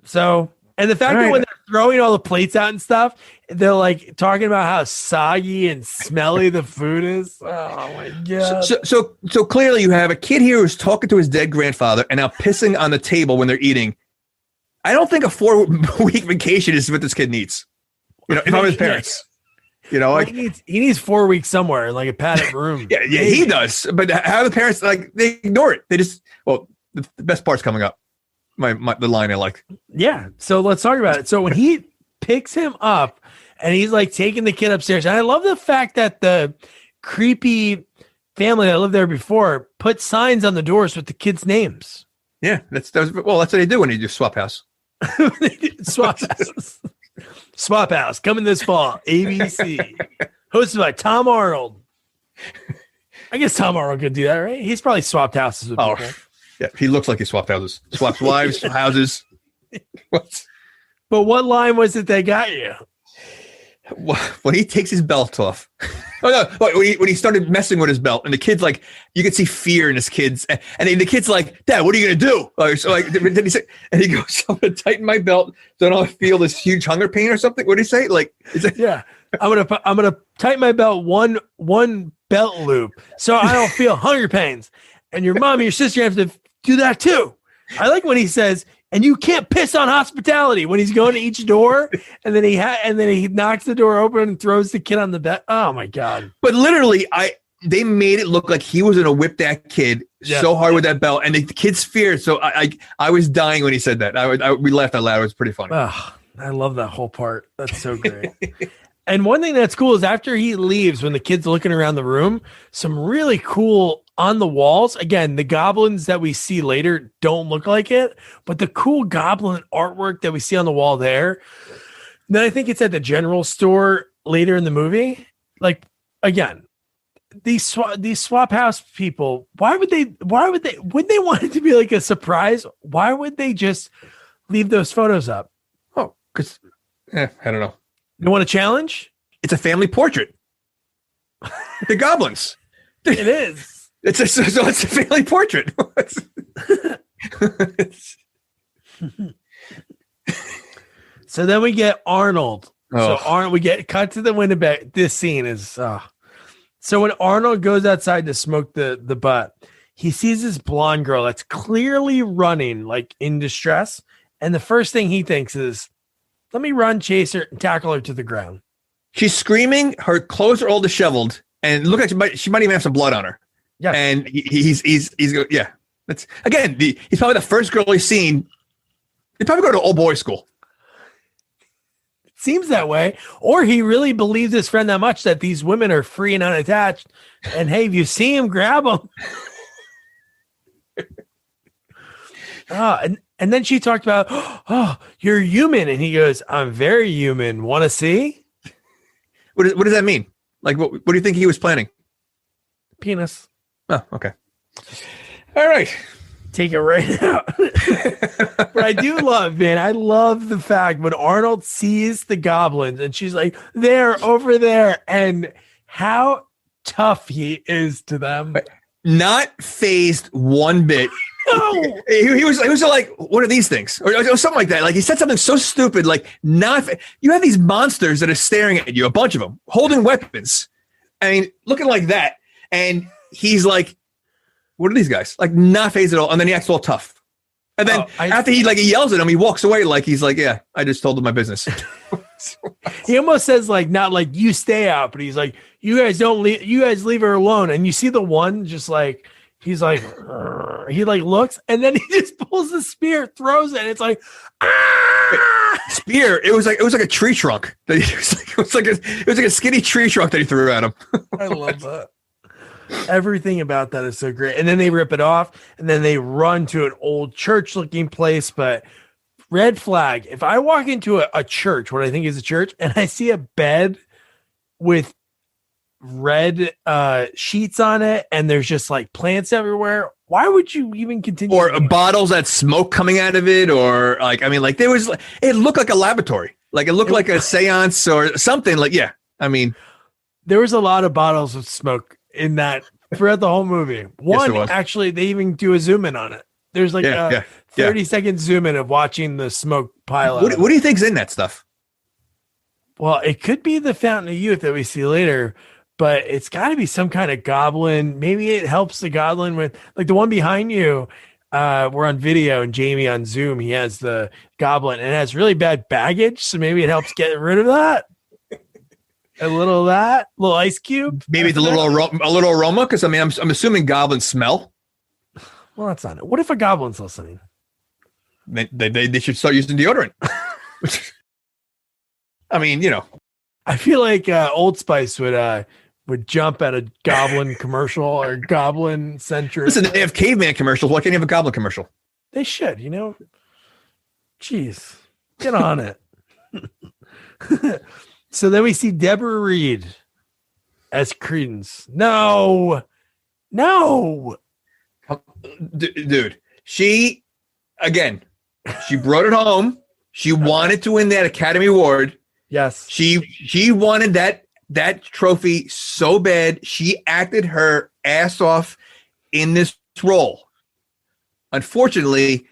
So, and the fact that when they're throwing all the plates out and stuff, they're like talking about how soggy and smelly the food is. Oh my God. So clearly you have a kid here who's talking to his dead grandfather and now pissing on the table when they're eating. I don't think a 4-week vacation is what this kid needs. You know, if I'm his parents. You know, like he needs 4 weeks somewhere, like a padded room. yeah, he does. But how the parents they ignore it. They just the best part's coming up. The line I like. Yeah. So let's talk about it. So when he picks him up and he's like taking the kid upstairs, and I love the fact that the creepy family that lived there before put signs on the doors with the kids' names. Yeah, that's what they do when you do swap house. Swap house. Swap house coming this fall. ABC hosted by Tom Arnold. I guess Tom Arnold could do that, right? He's probably swapped houses with people. Yeah, he looks like he swapped houses. Swapped wives, houses. What? But what line was it that got you? When he takes his belt off. Oh no! When he started messing with his belt, and the kid's like, you could see fear in his kids, and then the kid's like, "Dad, what are you gonna do?" Did he say? And he goes, "I'm gonna tighten my belt so I don't feel this huge hunger pain or something." What did he say? Yeah, I'm gonna tighten my belt one belt loop so I don't feel hunger pains. And your mom and your sister have to do that too. I like when he says, and you can't piss on hospitality when he's going to each door, and then he knocks the door open and throws the kid on the bed. Oh my God. But literally, they made it look like he was going to whip that kid so hard with that belt, and the kid's feared. So I was dying when he said that. We laughed out loud. It was pretty funny. Oh, I love that whole part. That's so great. And one thing that's cool is after he leaves, when the kid's looking around the room, some really cool on the walls. Again, the goblins that we see later don't look like it, but the cool goblin artwork that we see on the wall there. Then I think it's at the general store later in the movie. Like, again, these swap house people, wouldn't they want it to be like a surprise? Why would they just leave those photos up? Oh, because I don't know. You want a challenge? It's a family portrait. The goblins. It is. It's a family portrait. So then we get Arnold. Oh. So we get cut to the window back. This scene is so when Arnold goes outside to smoke the butt, he sees this blonde girl that's clearly running like in distress. And the first thing he thinks is, let me run, chase her, and tackle her to the ground. She's screaming. Her clothes are all disheveled, and look like she might even have some blood on her. Yeah, and he's yeah. That's again. He's probably the first girl he's seen. They probably go to old boys school. It seems that way, or he really believes his friend that much that these women are free and unattached. And hey, if you see him, grab them. And then she talked about, oh, you're human. And he goes, I'm very human. Want to see? What does that mean? Like, what do you think he was planning? Penis. Oh, okay. All right. Take it right out. But I do love, man, I love the fact when Arnold sees the goblins and she's like, they're over there. And how tough he is to them. Not phased one bit. No, he was like, what are these things? Or something like that. Like he said something so stupid, like you have these monsters that are staring at you, a bunch of them, holding weapons. I mean, looking like that. And he's like, what are these guys? Like not phased at all. And then he acts all tough. And then after he yells at him, he walks away like he's like, yeah, I just told him my business. He almost says like, not like you stay out, but he's like, you guys don't leave, you guys leave her alone. And you see the one just like, he's like, he like looks and then he just pulls the spear, throws it. And it's like, spear. It was like a tree trunk. It was like a skinny tree trunk that he threw at him. I love that. Everything about that is so great. And then they rip it off and then they run to an old church looking place. But red flag, if I walk into a church, what I think is a church, and I see a bed with red sheets on it and there's just like plants everywhere, why would you even continue? Or bottles that smoke coming out of it, or like, I mean, like there was, it looked like a laboratory, like it looked like a seance or something. Like, yeah, I mean, there was a lot of bottles of smoke in that throughout the whole movie. One, yes, actually, they even do a zoom in on it. There's like a 30-second zoom in of watching the smoke pile out. What do you think's in that stuff? Well, it could be the Fountain of Youth that we see later, but it's got to be some kind of goblin. Maybe it helps the goblin with, like the one behind you. We're on video and Jamie on Zoom, he has the goblin and it has really bad baggage. So maybe it helps get rid of that. A little of that, a little ice cube. Maybe it's a little aroma. Cause I mean, I'm assuming goblins smell. Well, that's not it. What if a goblin's listening? They should start using deodorant. I mean, you know, I feel like Old Spice would jump at a goblin commercial or goblin centric. Listen, they have caveman commercials. Why can't you have a goblin commercial? They should, you know. Jeez, get on it. So then we see Deborah Reed as Credence. No. Dude, she brought it home. She wanted to win that Academy Award. Yes. She wanted that trophy so bad. She acted her ass off in this role. Unfortunately,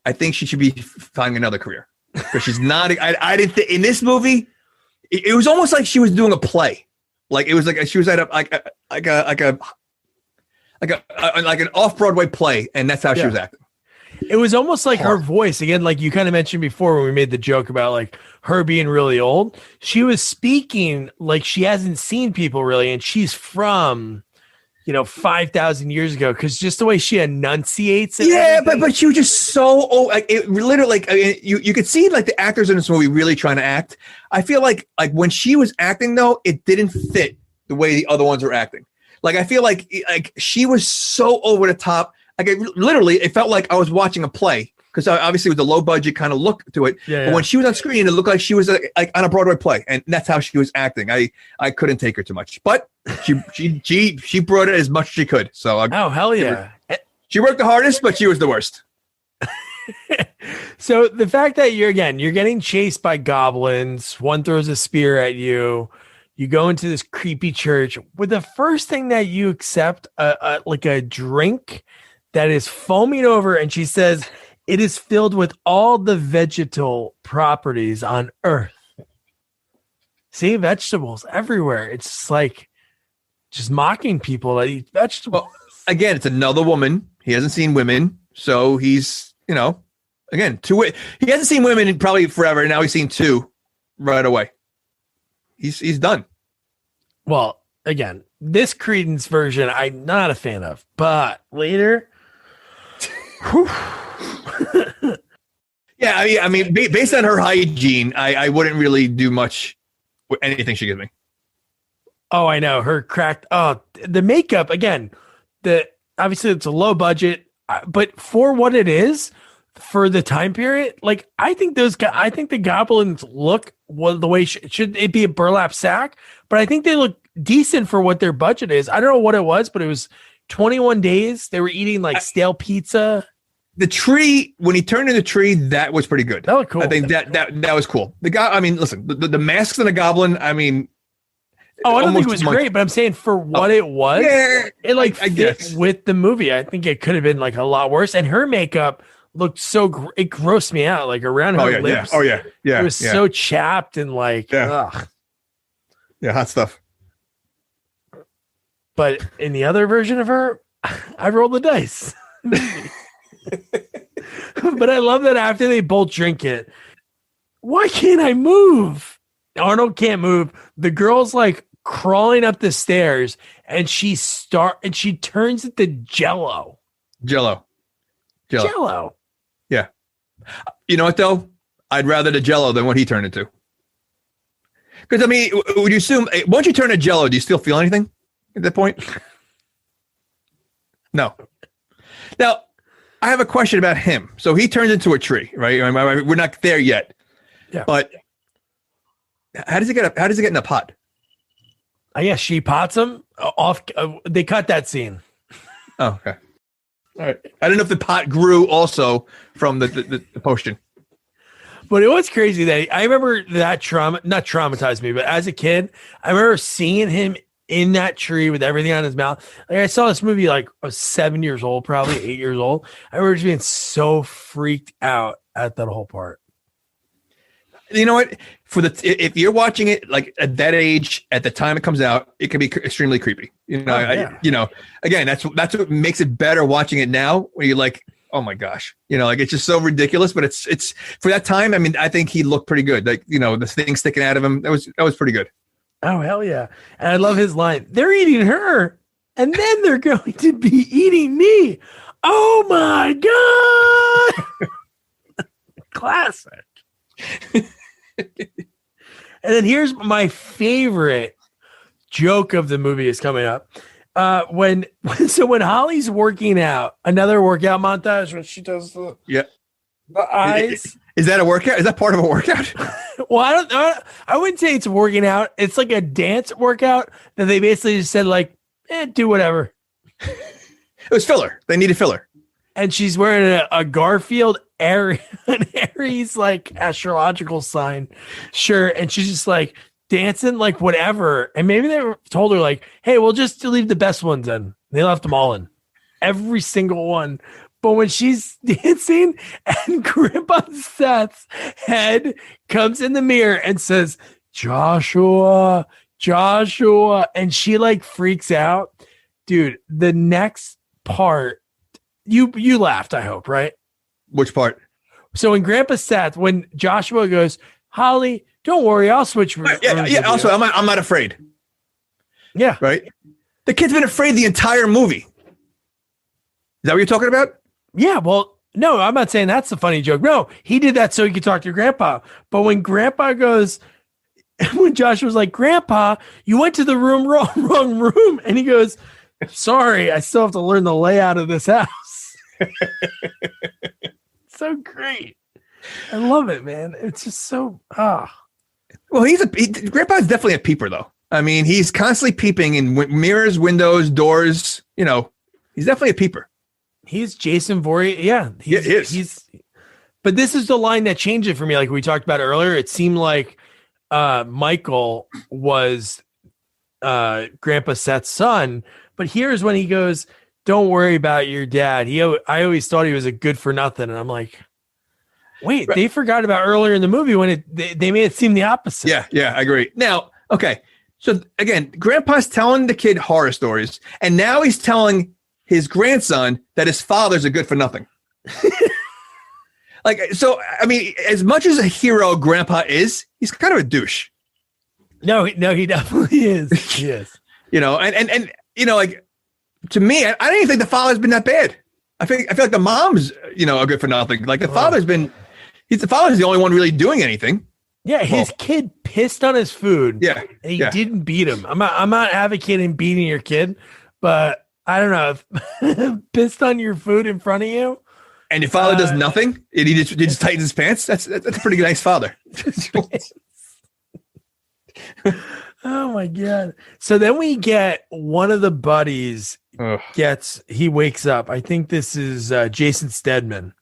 I think she should be finding another career because she's not. I didn't think in this movie. It was almost like she was doing a play. Like it was like she was at an off-Broadway play, and that's how she was acting. It was almost like her voice again, like you kind of mentioned before when we made the joke about like her being really old. She was speaking like she hasn't seen people really, and she's from 5,000 years ago, because just the way she enunciates it. Yeah, but she was just so old. Like it literally, like you could see like the actors in this movie really trying to act. I feel like when she was acting though, it didn't fit the way the other ones were acting. Like I feel like she was so over the top. Like it felt like I was watching a play, because obviously it was a low budget kind of look to it. Yeah, but when she was on screen, it looked like she was like on a Broadway play, and that's how she was acting. I couldn't take her too much, but she brought it as much as she could. So oh hell yeah, she worked the hardest, but she was the worst. So the fact that you're getting chased by goblins, one throws a spear at you. You go into this creepy church with the first thing that you accept, like a drink that is foaming over, and she says it is filled with all the vegetal properties on earth. See, vegetables everywhere. It's just like mocking people that eat vegetables. Well, again, it's another woman. He hasn't seen women, so he's again he hasn't seen women in probably forever. And now he's seen two right away. He's done. Well, again, this Credence version I'm not a fan of, but later. Yeah, I mean, based on her hygiene, I wouldn't really do much with anything she gives me. Oh, I know her cracked. Oh, the makeup again. Obviously it's a low budget, but for what it is, for the time period, like I think the goblins look the way should it be a burlap sack, but I think they look decent for what their budget is. I don't know what it was, but it was 21 days. They were eating like stale pizza. The tree, when he turned into the tree, that was pretty good. That was cool. I think that was cool. The guy, I mean, listen, the masks and the goblin, I mean. Oh, I don't think it was great, but I'm saying for what it was, it like fit with the movie. I think it could have been like a lot worse. And her makeup looked so it grossed me out, like around her lips. Yeah. Oh yeah, it was so chapped and like, ugh. Yeah, hot stuff. But in the other version of her, I rolled the dice. But I love that after they both drink it, why can't I move? Arnold can't move. The girl's like crawling up the stairs, and she turns it to Jello. Jello. Yeah. You know what though? I'd rather the Jello than what he turned into. Because I mean, would you assume once you turn to Jello, do you still feel anything at that point? No. Now, I have a question about him. So he turns into a tree, right? We're not there yet. Yeah. But how does he get in the pot? I guess she pots him off. They cut that scene. Oh, okay. All right. I don't know if the pot grew also from the potion. But it was crazy that I remember that not traumatized me, but as a kid, I remember seeing him in that tree with everything on his mouth. Like I saw this movie like I was 7 years old, probably 8 years old. I remember just being so freaked out at that whole part. You know what? If you're watching it like at that age, at the time it comes out, it can be extremely creepy. Again, that's what makes it better watching it now. When you're like, oh my gosh, like it's just so ridiculous. But it's for that time. I mean, I think he looked pretty good. Like the thing sticking out of him, that was pretty good. Oh hell yeah! And I love his line. They're eating her, and then they're going to be eating me. Oh my god! Classic. And then here's my favorite joke of the movie is coming up. When Holly's working out, another workout montage when she does the eyes. Is that a workout? Is that part of a workout? Well, I wouldn't say it's working out. It's like a dance workout that they basically just said like, do whatever. It was filler. They needed filler. And she's wearing a Garfield Aries like astrological sign shirt, and she's just like dancing like whatever. And maybe they told her like, hey, we'll just leave the best ones in. They left them all in. Every single one. But when she's dancing and Grandpa Seth's head comes in the mirror and says, Joshua, and she like freaks out. Dude, the next part, you laughed, I hope, right? Which part? So when Grandpa Seth, when Joshua goes, Holly, don't worry, I'll switch. Yeah. Also, I'm not afraid. Yeah. Right? The kid's been afraid the entire movie. Is that what you're talking about? Yeah, well, no, I'm not saying that's the funny joke. No, he did that so he could talk to Grandpa. But when Grandpa goes, when Josh was like, Grandpa, you went to the wrong room. And he goes, sorry, I still have to learn the layout of this house. So great. I love it, man. It's just so, Well, Grandpa's definitely a peeper, though. I mean, he's constantly peeping in mirrors, windows, doors. He's definitely a peeper. He's Jason Voorhees. Yeah, but this is the line that changed it for me. Like we talked about earlier, it seemed like Michael was Grandpa Seth's son. But here's when he goes, "Don't worry about your dad." I always thought he was a good for nothing, and I'm like, wait, right. They forgot about earlier in the movie when they made it seem the opposite. Yeah, I agree. Now, okay, so again, Grandpa's telling the kid horror stories, and now he's telling his grandson that his father's a good for nothing. So, I mean, as much as a hero Grandpa is, he's kind of a douche. No, he definitely is. He is. And like, to me, I don't even think the father's been that bad. I feel like the mom's, a good for nothing. Like the father's the only one really doing anything. Yeah, his kid pissed on his food. Yeah, and he didn't beat him. I'm not advocating beating your kid, but I don't know if pissed on your food in front of you, and your father does nothing. And he just tightens his pants. That's a pretty nice father. Oh my god! So then we get one of the buddies he wakes up. I think this is Jason Stedman,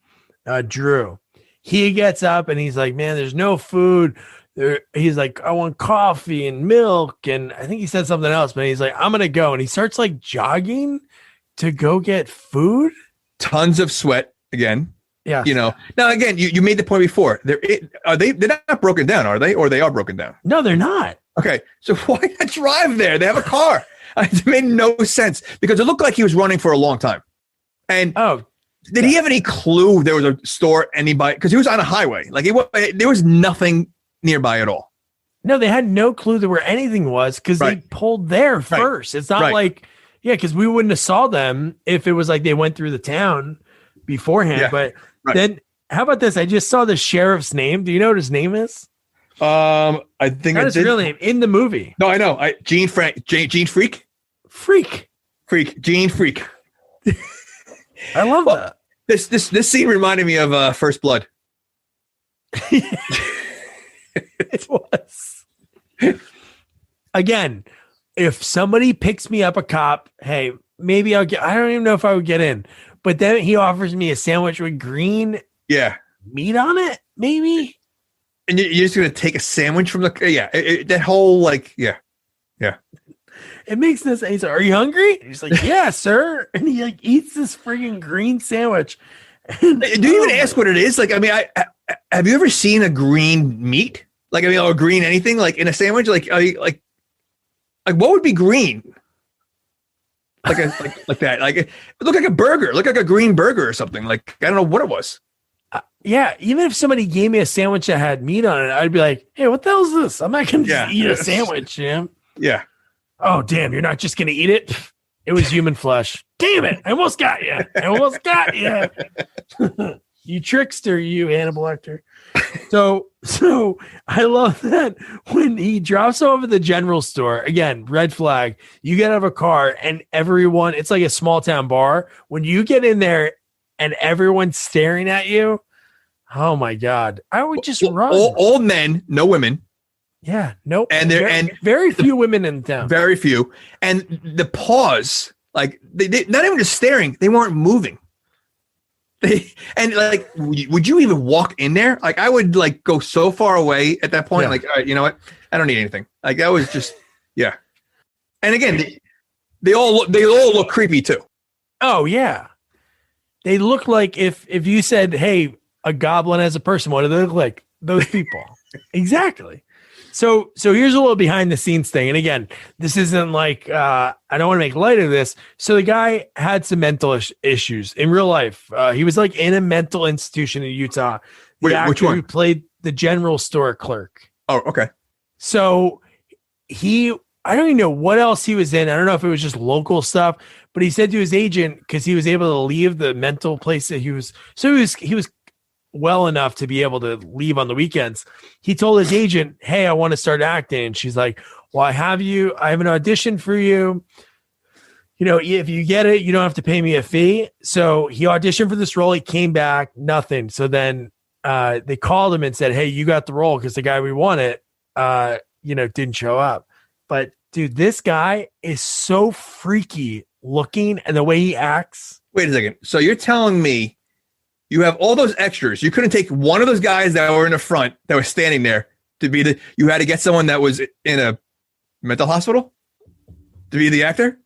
Drew. He gets up and he's like, man, there's no food. He's like, I want coffee and milk. And I think he said something else, but he's like, I'm going to go. And he starts like jogging to go get food. Tons of sweat again. Yeah. Now again, you made the point before. They're not broken down, are they? Or they are broken down? No, they're not. Okay. So why not drive there? They have a car. It made no sense because it looked like he was running for a long time. And Did he have any clue there was a store anybody? Because he was on a highway. Like there was nothing nearby at all. No, they had no clue that where anything was because they pulled there first. It's not like, because we wouldn't have saw them if it was like they went through the town beforehand. Yeah. But then how about this? I just saw the sheriff's name. Do you know what his name is? I think that's his real name in the movie. No, I know. Gene Freak. Gene Freak. I love that. This scene reminded me of First Blood. It was. Again, if somebody picks me up a cop, hey, maybe I'll get. I don't even know if I would get in, but then he offers me a sandwich with green meat on it, maybe. And you're just gonna take a sandwich from the that whole It makes no sense. He's like, "Are you hungry?" He's like, "Yeah, sir," and he like eats this freaking green sandwich. And, do you even ask what it is? Like, I mean, have you ever seen a green meat? Like, I mean, or green anything like in a sandwich? Like what would be green? Like that? Like it looked like a burger, look like a green burger or something. Like I don't know what it was. Even if somebody gave me a sandwich that had meat on it, I'd be like, "Hey, what the hell is this? I'm not gonna just eat a sandwich, Jim." Yeah. Oh, damn! You're not just gonna eat it. It was human flesh. Damn it! I almost got you. You trickster, you Hannibal Lecter. So I love that when he drops over at the general store, again, red flag, you get out of a car and everyone, it's like a small town bar. When you get in there and everyone's staring at you, oh my God, I would just run. All men, no women. Yeah, nope. And very few women in town. Very few. And the pause, like they not even just staring, they weren't moving. Would you even walk in there? Like I would go so far away at that point. Yeah. Like, all right, you know what? I don't need anything. Like that was just, And again, they all look creepy too. Oh yeah. They look like if you said, "Hey, a goblin as a person," what do they look like? Those people. Exactly. So here's a little behind the scenes thing. And again, this isn't like, I don't want to make light of this. So the guy had some mental issues in real life. He was like in a mental institution in Utah. Which one? Who played the general store clerk. Oh, okay. So I don't even know what else he was in. I don't know if it was just local stuff, but he said to his agent, because he was able to leave the mental place that he was well enough to be able to leave on the weekends. He told his agent, "Hey, I want to start acting." And she's like, "Well, I have an audition for you. If you get it, you don't have to pay me a fee." So he auditioned for this role. He came back, nothing. So then they called him and said, "Hey, you got the role," because the guy we wanted, didn't show up. But dude, this guy is so freaky looking and the way he acts. Wait a second. So you're telling me you have all those extras. You couldn't take one of those guys that were in the front that was standing there to be you had to get someone that was in a mental hospital to be the actor?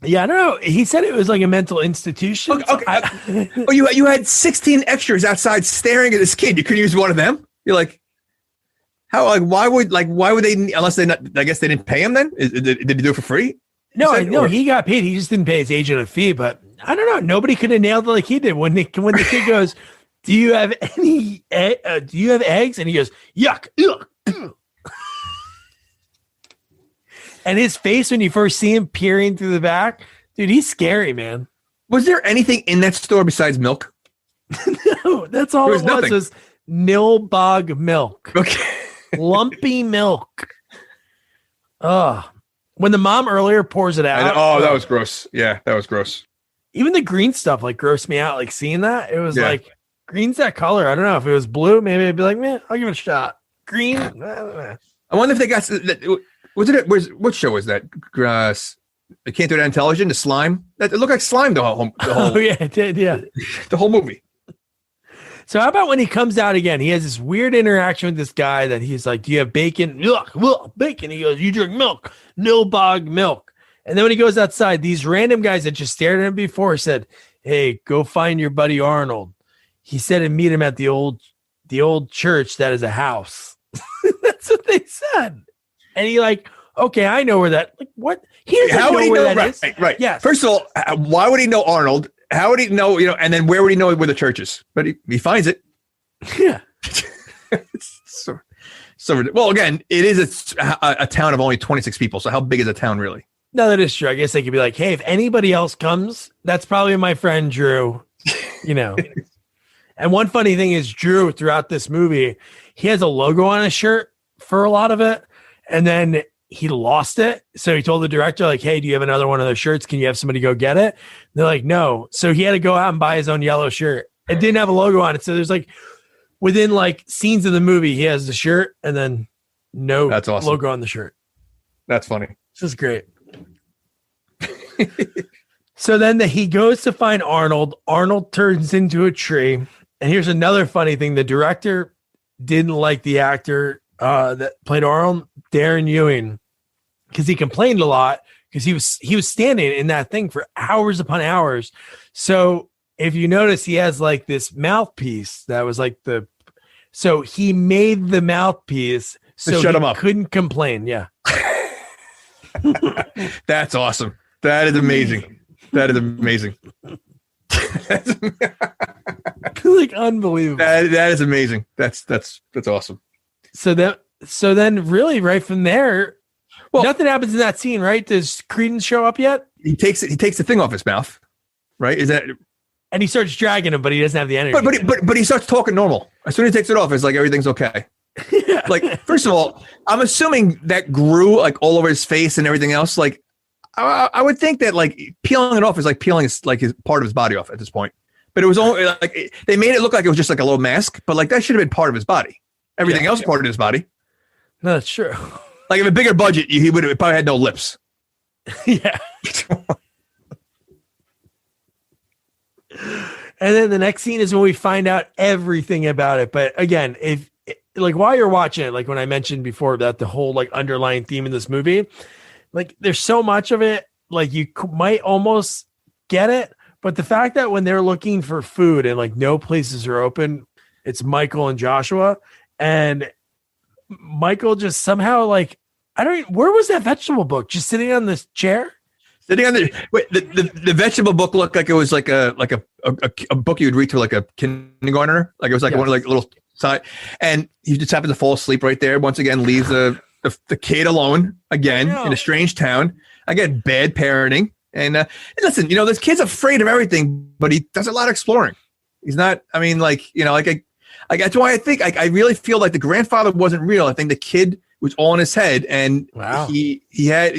Yeah, I don't know. He said it was like a mental institution. Okay. You had 16 extras outside staring at this kid. You couldn't use one of them? You're like, how? Like, why would they? Unless they not? I guess they didn't pay him. Then did he do it for free? No, he got paid. He just didn't pay his agent a fee. But I don't know. Nobody could have nailed it like he did. When the kid goes, "Do you have any? Do you have eggs?" And he goes, "Yuck." And his face when you first see him peering through the back, dude, he's scary, man. Was there anything in that store besides milk? No, that's all it was Nilbog milk. Okay. Lumpy milk. Oh, when the mom earlier pours it out. That was gross. Yeah, that was gross. Even the green stuff grossed me out. Like seeing that, it was like green's that color. I don't know if it was blue. Maybe I'd be like, man, I'll give it a shot. Green. I wonder if they got. Was it? What show was that? I can't do that on television. The slime. It looked like slime. The whole oh yeah, it did. Yeah, the whole movie. So how about when he comes out again? He has this weird interaction with this guy that he's like, "Do you have bacon?" Ugh, bacon. He goes, "You drink milk, Nilbog milk." And then when he goes outside, these random guys that just stared at him before said, "Hey, go find your buddy Arnold." He said and meet him at the old church that is a house. That's what they said. And he okay, I know where that. What? He doesn't know where that is. Right. Yeah. First of all, why would he know Arnold? how would he know? And then where would he know where the church is? But he finds it. Yeah. So well, again, it is a town of only 26 people. So how big is a town really? No, that is true. I guess they could be like, hey, if anybody else comes, that's probably my friend Drew, And one funny thing is Drew throughout this movie, he has a logo on his shirt for a lot of it. And then he lost it. So he told the director, like, hey, do you have another one of those shirts? Can you have somebody go get it? And they're like, no. So he had to go out and buy his own yellow shirt. It didn't have a logo on it. So there's like, within like scenes of the movie, he has the shirt and then no That's awesome. logo on the shirt. That's funny. This is great. So then he goes to find Arnold. Arnold turns into a tree. And here's another funny thing. The director didn't like the actor that played Arnold, Darren Ewing, because he complained a lot because he was standing in that thing for hours upon hours. So if you notice, he has like this mouthpiece that was like so he made the mouthpiece so shut he him up. Couldn't complain. Yeah. That's awesome. That is amazing. That is amazing. Like unbelievable. That is amazing. That's awesome. So then really right from there, nothing happens in that scene, right? Does Credence show up yet? He takes the thing off his mouth, right? Is that? And he starts dragging him, but he doesn't have the energy. But he starts talking normal. As soon as he takes it off, it's like everything's okay. Yeah. Like, first of all, I'm assuming that grew like all over his face and everything else. Like, I would think that like peeling it off is like peeling his part of his body off at this point. But it was only like they made it look like it was just like a little mask, but like that should have been part of his body. Everything else part of his body. No, that's true. Like if a bigger budget, he would have probably had no lips. Yeah. And then the next scene is when we find out everything about it. But again, if like while you're watching it, like when I mentioned before that the whole like underlying theme in this movie, like there's so much of it, like you might almost get it. But the fact that when they're looking for food and like no places are open, it's Michael and Joshua, and Michael just somehow like, where was that vegetable book? Just sitting on this chair? Sitting on the vegetable book looked like it was like a book you would read to like a kindergartner. Like it was like one of like little side, and he just happened to fall asleep right there. Once again, leaves the kid alone again in a strange town. Again, bad parenting. And listen, this kid's afraid of everything, but he does a lot of exploring. He's not. I mean, like that's why I think I really feel like the grandfather wasn't real. I think the kid was all in his head, and he had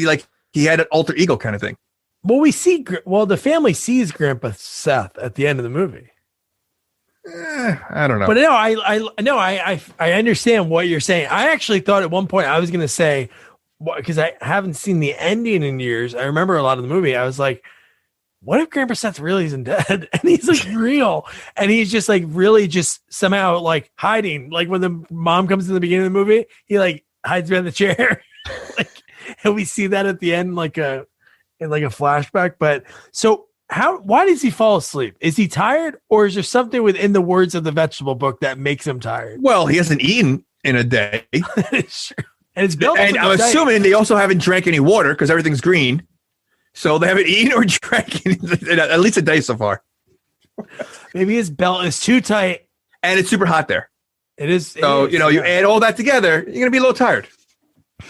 an alter ego kind of thing. Well, the family sees Grandpa Seth at the end of the movie. I don't know, but no, I understand what you're saying. I actually thought at one point I was going to say, because I haven't seen the ending in years. I remember a lot of the movie. I was like, what if Grandpa Seth really isn't dead? And he's like real. And he's just like really just somehow like hiding. Like when the mom comes in the beginning of the movie, he like hides behind the chair. And we see that at the end, in a flashback. But so why does he fall asleep? Is he tired, or is there something within the words of the vegetable book that makes him tired? Well, he hasn't eaten in a day. That is true. And it's built. And I'm assuming they also haven't drank any water because everything's green. So they haven't eaten or drank at least a day so far. Maybe his belt is too tight. And it's super hot there. It is. So, you add all that together, you're going to be a little tired.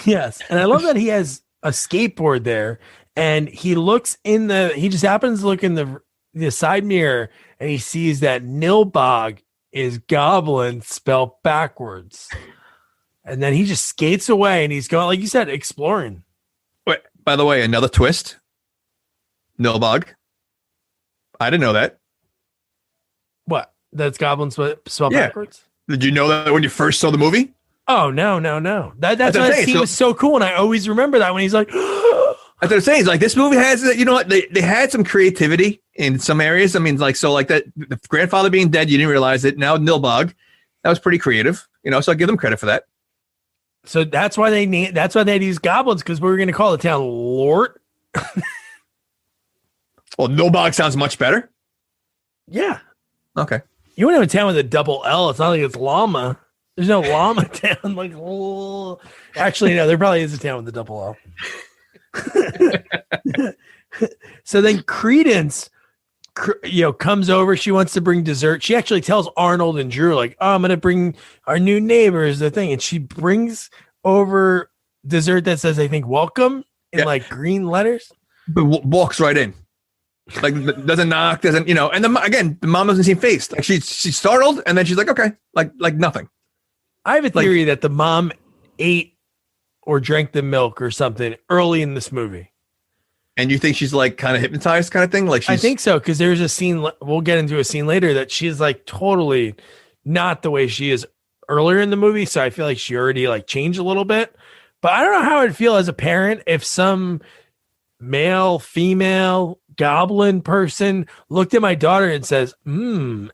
Yes. And I love that he has a skateboard there, and he just happens to look in the side mirror, and he sees that Nilbog is goblin spelled backwards. And then he just skates away, and he's going, like you said, exploring. Wait, by the way, another twist. Nilbog. I didn't know that. What? That's goblin spelled backwards? Did you know that when you first saw the movie? Oh, no. That's why that scene was so cool, and I always remember that when he's like... That's what I'm saying. It's like this movie has, they had some creativity in some areas. I mean, like, so like that, the grandfather being dead, you didn't realize it. Now Nilbog, that was pretty creative, so I give them credit for that. So that's why they had these goblins, because we were going to call the town Lort. Well, Nilbog sounds much better. Yeah. Okay. You want to have a town with a double L. It's not like it's llama. There's no llama town. Like, actually, no, there probably is a town with a double L. So then Credence comes over. She wants to bring dessert. She actually tells Arnold and Drew, like, oh, I'm going to bring our new neighbors the thing. And she brings over dessert that says, I think, welcome in like green letters. But walks right in. Like, doesn't knock, doesn't, and the mom doesn't seem phased. Like, she's startled, and then she's like, okay, like nothing. I have a theory that the mom ate or drank the milk or something early in this movie. And you think she's like kind of hypnotized kind of thing? Like, I think so, because there's a scene, we'll get into a scene later, that she's like totally not the way she is earlier in the movie. So I feel like she already like changed a little bit. But I don't know how I'd feel as a parent if some male, female, goblin person looked at my daughter and says,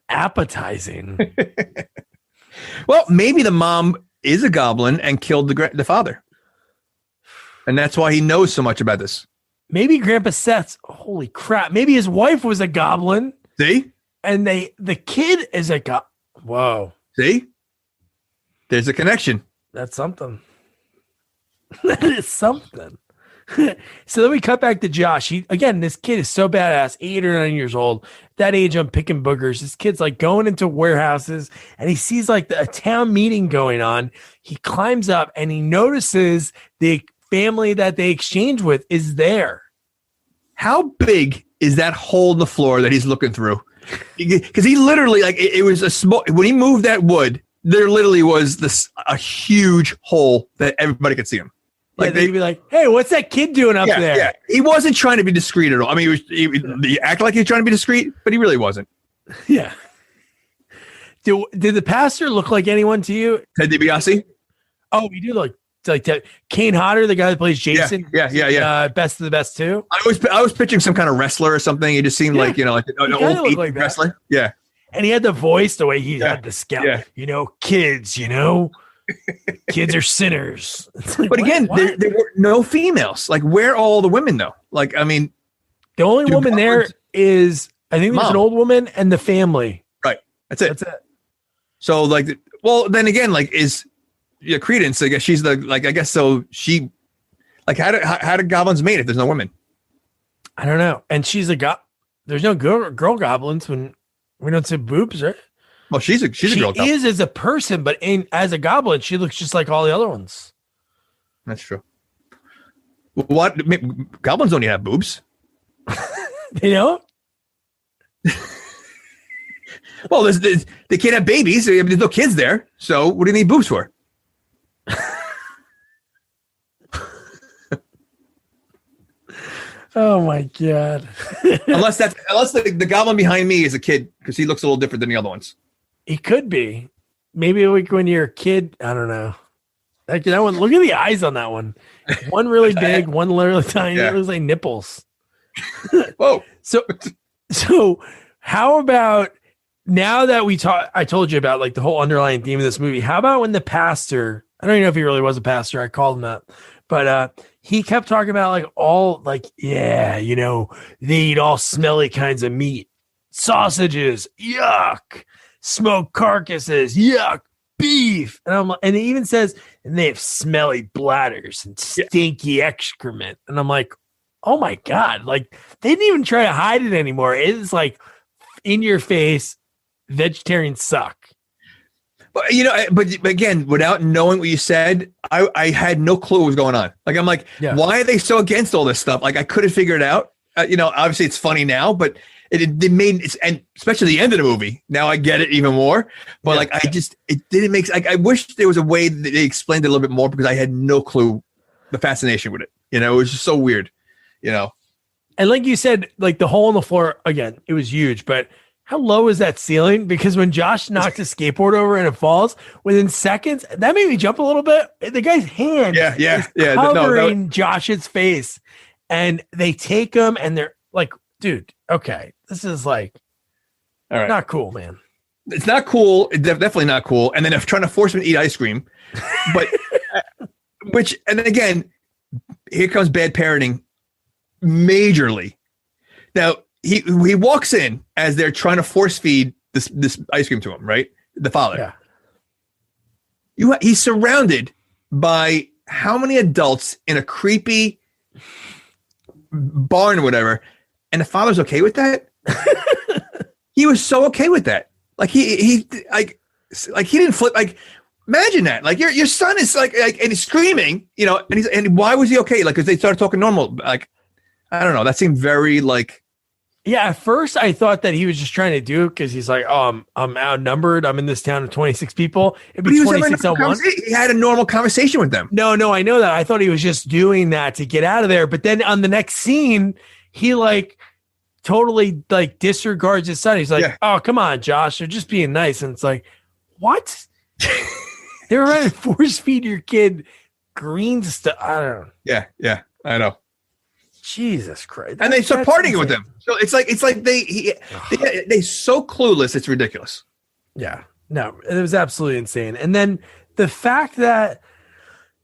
appetizing. Well, maybe the mom is a goblin and killed the father. And that's why he knows so much about this. Maybe Grandpa Seth's, holy crap, maybe his wife was a goblin. See? And the kid is a goblin. Whoa. See? There's a connection. That's something. That is something. So then we cut back to Josh. This kid is so badass, 8 or 9 years old. That age, I'm picking boogers. This kid's like going into warehouses and he sees like a town meeting going on. He climbs up and he notices the family that they exchange with is there. How big is that hole in the floor that he's looking through? Because he literally, like, it was a small, when he moved that wood, there literally was a huge hole that everybody could see him. Like, they'd be like, hey, what's that kid doing up there? Yeah, he wasn't trying to be discreet at all. I mean, he acted like he was trying to be discreet, but he really wasn't. Yeah. Did the pastor look like anyone to you? Ted DiBiase? Oh, he did look like that. Kane Hodder, the guy that plays Jason. Yeah. Best of the Best too. I was pitching some kind of wrestler or something. He just seemed like an old like wrestler. Yeah. And he had the voice, the way he had the scout. Yeah. Kids, kids are sinners. Like, but again, there were no females. Like, where are all the women though? Like, I mean, the only woman there is, I think there's an old woman and the family. Right. That's it. So like, well, then again, like, is Credence, I guess she's so she, like, how do goblins mate if there's no women? I don't know. And she's there's no girl goblins when we don't see boobs, right? Well, she's a girl. She is as a person, but as a goblin, she looks just like all the other ones. That's true. What? Goblins don't even have boobs. They don't? Well, they can't have babies. There's no kids there. So what do you need boobs for? Oh my God. unless the goblin behind me is a kid, because he looks a little different than the other ones. He could be. Maybe when you're a kid, I don't know. Like that one, look at the eyes on that one. One really big, one really tiny. Yeah. It looks like nipples. Whoa. So how about now that I told you about like the whole underlying theme of this movie, how about when the pastor, I don't even know if he really was a pastor, I called him that, but he kept talking about like all like, they eat all smelly kinds of meat, sausages, yuck, smoked carcasses, yuck, beef. And it even says, and they have smelly bladders and stinky excrement. And I'm like, oh my God, like they didn't even try to hide it anymore. It's like in your face, vegetarians suck. But but again, without knowing what you said, I had no clue what was going on. Like, I'm like, why are they so against all this stuff? Like, I couldn't figure it out. Obviously it's funny now, but it made it, and especially the end of the movie. Now I get it even more. But it didn't make. Like, I wish there was a way that they explained it a little bit more, because I had no clue the fascination with it. It was just so weird. And like you said, like the hole in the floor again, it was huge, but. How low is that ceiling? Because when Josh knocks his skateboard over and it falls, within seconds, that made me jump a little bit. The guy's hand is covering Josh's face. And they take him and they're like, dude, okay, this is like not cool, man. It's not cool. It's definitely not cool. And then they're trying to force him to eat ice cream. But, and then again, here comes bad parenting majorly. Now, he walks in as they're trying to force feed this ice cream to him, right? The father. Yeah. He's surrounded by how many adults in a creepy barn or whatever, and the father's okay with that? He was so okay with that. Like he he didn't flip. Like imagine that. Like your son is like and he's screaming, you know, and why was he okay? Like because they started talking normal. Like I don't know. That seemed very like. Yeah, at first I thought that he was just trying to do it because he's like, oh, I'm outnumbered. I'm in this town of 26 people. It'd be 26 on one. He had a normal conversation with them. No, I know that. I thought he was just doing that to get out of there. But then on the next scene, he like totally like disregards his son. He's like, oh, come on, Josh. They're just being nice. And it's like, what? They were trying to force feed your kid green stuff. I don't know. Yeah, I know. Jesus Christ. And they start partying with him. So it's like they so clueless, it's ridiculous. Yeah. No, it was absolutely insane. And then the fact that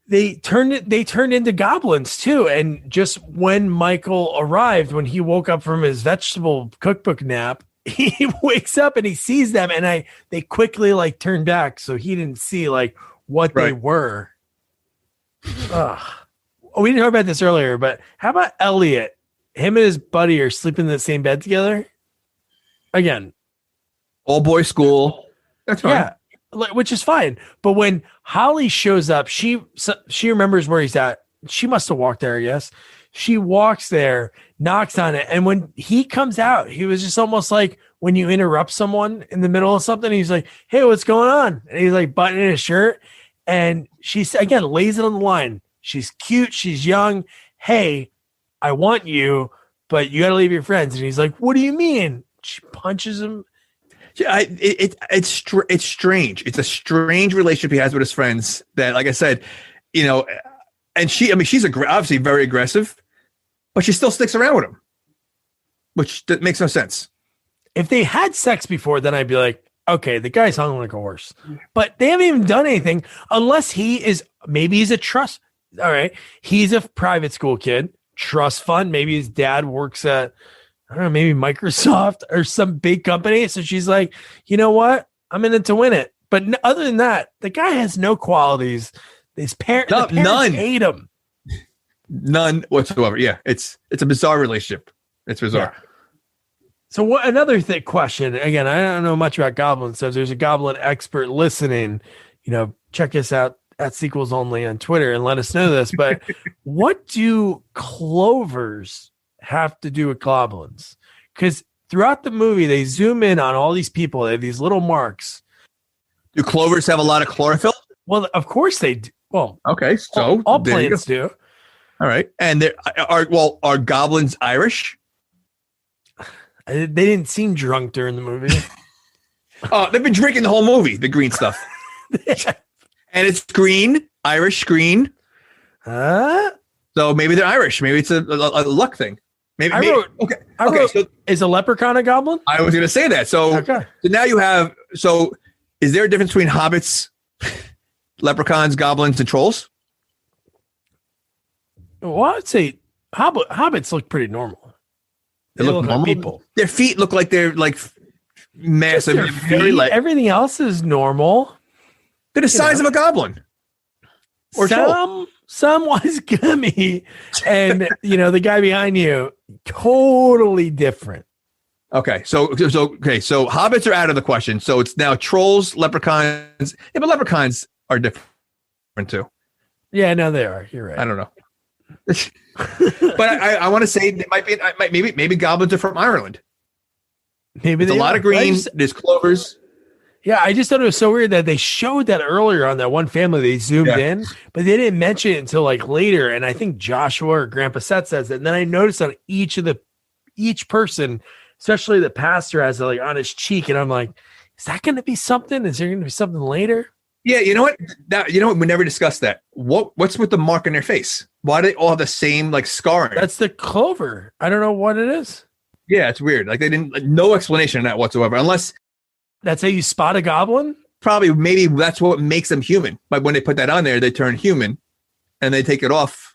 they turned into goblins too. And just when Michael arrived, when he woke up from his vegetable cookbook nap, he wakes up and he sees them and they quickly like turn back so he didn't see like what they were. Ugh. Oh, we didn't talk about this earlier, but how about Elliot? Him and his buddy are sleeping in the same bed together. Again, all boys school. That's fine. Yeah, which is fine. But when Holly shows up, she remembers where he's at. She must have walked there, yes. She walks there, knocks on it, and when he comes out, he was just almost like when you interrupt someone in the middle of something. He's like, "Hey, what's going on?" And he's like buttoning his shirt, and she's again lays it on the line. She's cute. She's young. Hey, I want you, but you got to leave your friends. And he's like, what do you mean? She punches him. Yeah, it's strange. It's a strange relationship he has with his friends that, like I said, you know, and she's obviously very aggressive, but she still sticks around with him, which makes no sense. If they had sex before, then I'd be like, okay, the guy's hung like a horse. But they haven't even done anything unless maybe he's a trust. All right. He's a private school kid, trust fund. Maybe his dad works at, I don't know, maybe Microsoft or some big company. So she's like, you know what? I'm in it to win it. But other than that, the guy has no qualities. His parents none. hate him. None whatsoever. Yeah. It's a bizarre relationship. It's bizarre. Yeah. So what another question, again, I don't know much about goblins. So if there's a goblin expert listening, you know, check us out at Sequels Only on Twitter and let us know this. But what do clovers have to do with goblins? Because throughout the movie, they zoom in on all these people. They have these little marks. Do clovers have a lot of chlorophyll? Well, of course they do. Well, okay, so all plants do. All right, and are goblins Irish? They didn't seem drunk during the movie. Oh, they've been drinking the whole movie, the green stuff. And it's green, Irish green. So maybe they're Irish. Maybe it's a luck thing. Maybe. So is a leprechaun a goblin? I was going to say that. So now you have. So is there a difference between hobbits, leprechauns, goblins, and trolls? Well, I'd say hobbits look pretty normal. They look normal. Like people. Their feet look like they're like massive. Everything else is normal. They're the size of a goblin. Or some was gummy, and the guy behind you totally different. Okay, so hobbits are out of the question. So it's now trolls, leprechauns. Yeah, but leprechauns are different too. Yeah, no, they are. You're right. I don't know, but I want to say it might be maybe goblins are from Ireland. Maybe there's a lot of green. There's clovers. Yeah, I just thought it was so weird that they showed that earlier on that one family. They zoomed in, but they didn't mention it until like later. And I think Joshua or Grandpa Seth says that. And then I noticed on each person, especially the pastor, has it like on his cheek, and I'm like, is that going to be something? Is there going to be something later? Yeah, you know what? We never discussed that. What's with the mark on their face? Why do they all have the same like scarring? That's the clover. I don't know what it is. Yeah, it's weird. Like they didn't no explanation on that whatsoever, unless. That's how you spot a goblin? Probably, maybe that's what makes them human. But when they put that on there, they turn human and they take it off.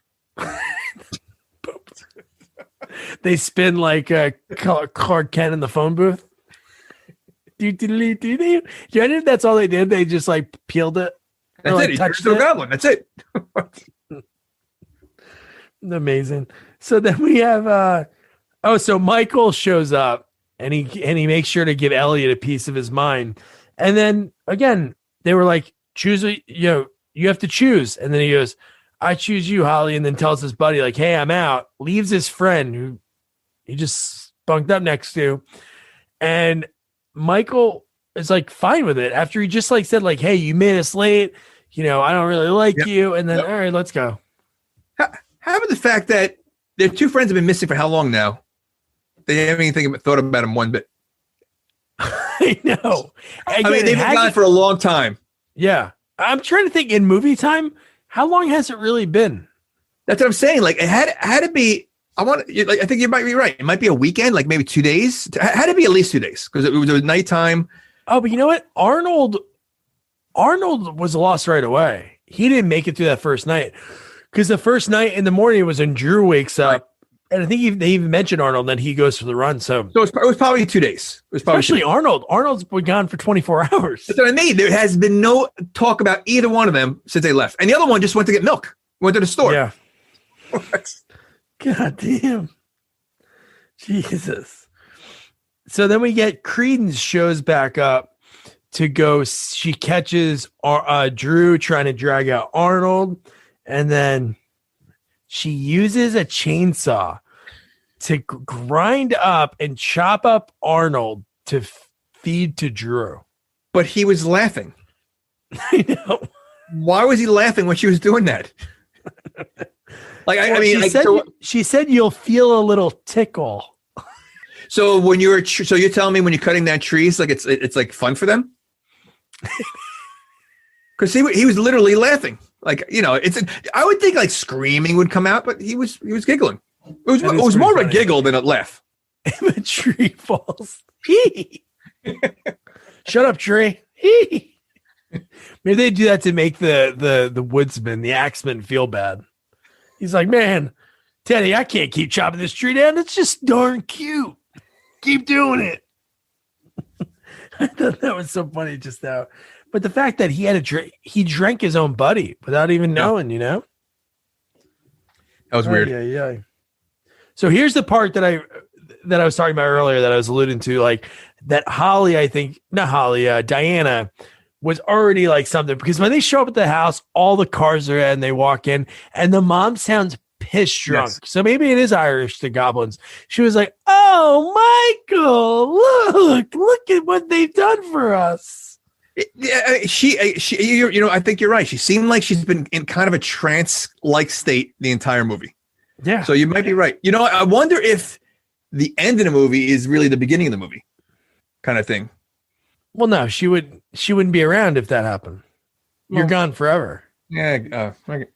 They spin like Clark Kent in the phone booth. Do you know if that's all they did? They just like peeled it. That's like, it. He turns to a goblin. That's it. Amazing. So then we have, so Michael shows up. and he makes sure to give Elliot a piece of his mind. And then again, they were like, choose you have to choose. And then he goes, I choose you, Holly, and then tells his buddy, like, hey, I'm out, leaves his friend who he just bunked up next to. And Michael is like fine with it after he just like said, like, hey, you made us late. I don't really like you. And then, all right, let's go. How about the fact that their two friends have been missing for how long now? They haven't even thought about him one bit. I know. Again, they've been gone for a long time. Yeah. I'm trying to think in movie time, how long has it really been? That's what I'm saying. Like, it had to be, I think you might be right. It might be a weekend, like maybe 2 days. It had to be at least 2 days because it was nighttime. Oh, but you know what? Arnold was lost right away. He didn't make it through that first night because the first night in the morning was when Drew wakes up. Right. And I think they even mentioned Arnold, and then he goes for the run. So it was probably 2 days. It was probably especially Arnold. Arnold's been gone for 24 hours. That's what I mean. There has been no talk about either one of them since they left. And the other one just went to get milk. Went to the store. Yeah. God damn. Jesus. So then we get Credence shows back up to go. She catches Drew trying to drag out Arnold, and then she uses a chainsaw to grind up and chop up Arnold to feed to Drew. But he was laughing. I know. Why was he laughing when she was doing that? Like, I mean, she said you'll feel a little tickle. So when you're telling me when you're cutting down trees, like it's like fun for them? Because he was literally laughing. Like, I would think like screaming would come out, but he was giggling. It was more of a giggle than a laugh. If a tree falls, shut up, tree. Maybe they do that to make the woodsman, the axeman, feel bad. He's like, man, Teddy, I can't keep chopping this tree down. It's just darn cute. Keep doing it. I thought that was so funny just now. But the fact that he drank his own buddy without even knowing, That was weird. Yeah. So here's the part that I was talking about earlier that I was alluding to, like that Diana was already like something, because when they show up at the house, all the cars are in, they walk in, and the mom sounds piss drunk. Yes. So maybe it is Irish, the goblins. She was like, oh, Michael, look at what they've done for us. She, I think you're right. She seemed like she's been in kind of a trance-like state the entire movie. Yeah. So you might be right. I wonder if the end of the movie is really the beginning of the movie kind of thing. Well, no, she wouldn't be around if that happened. You're gone forever. Yeah.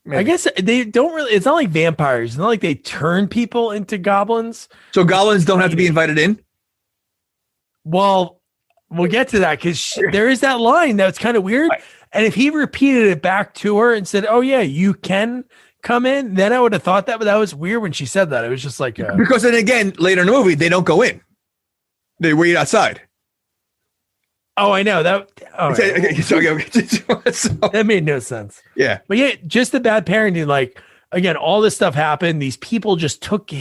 I guess they don't really, it's not like vampires. It's not like they turn people into goblins. So goblins don't have to be invited in? Well, we'll get to that because there is that line that's kind of weird. Right. And if he repeated it back to her and said, oh, yeah, you can come in, then I would have thought that. But that was weird when she said that. It was just like. Because then again, later in the movie, they don't go in. They wait outside. Oh, I know that. Oh, okay. So, that made no sense. Yeah. But yeah, just the bad parenting. Like, again, all this stuff happened. These people just took,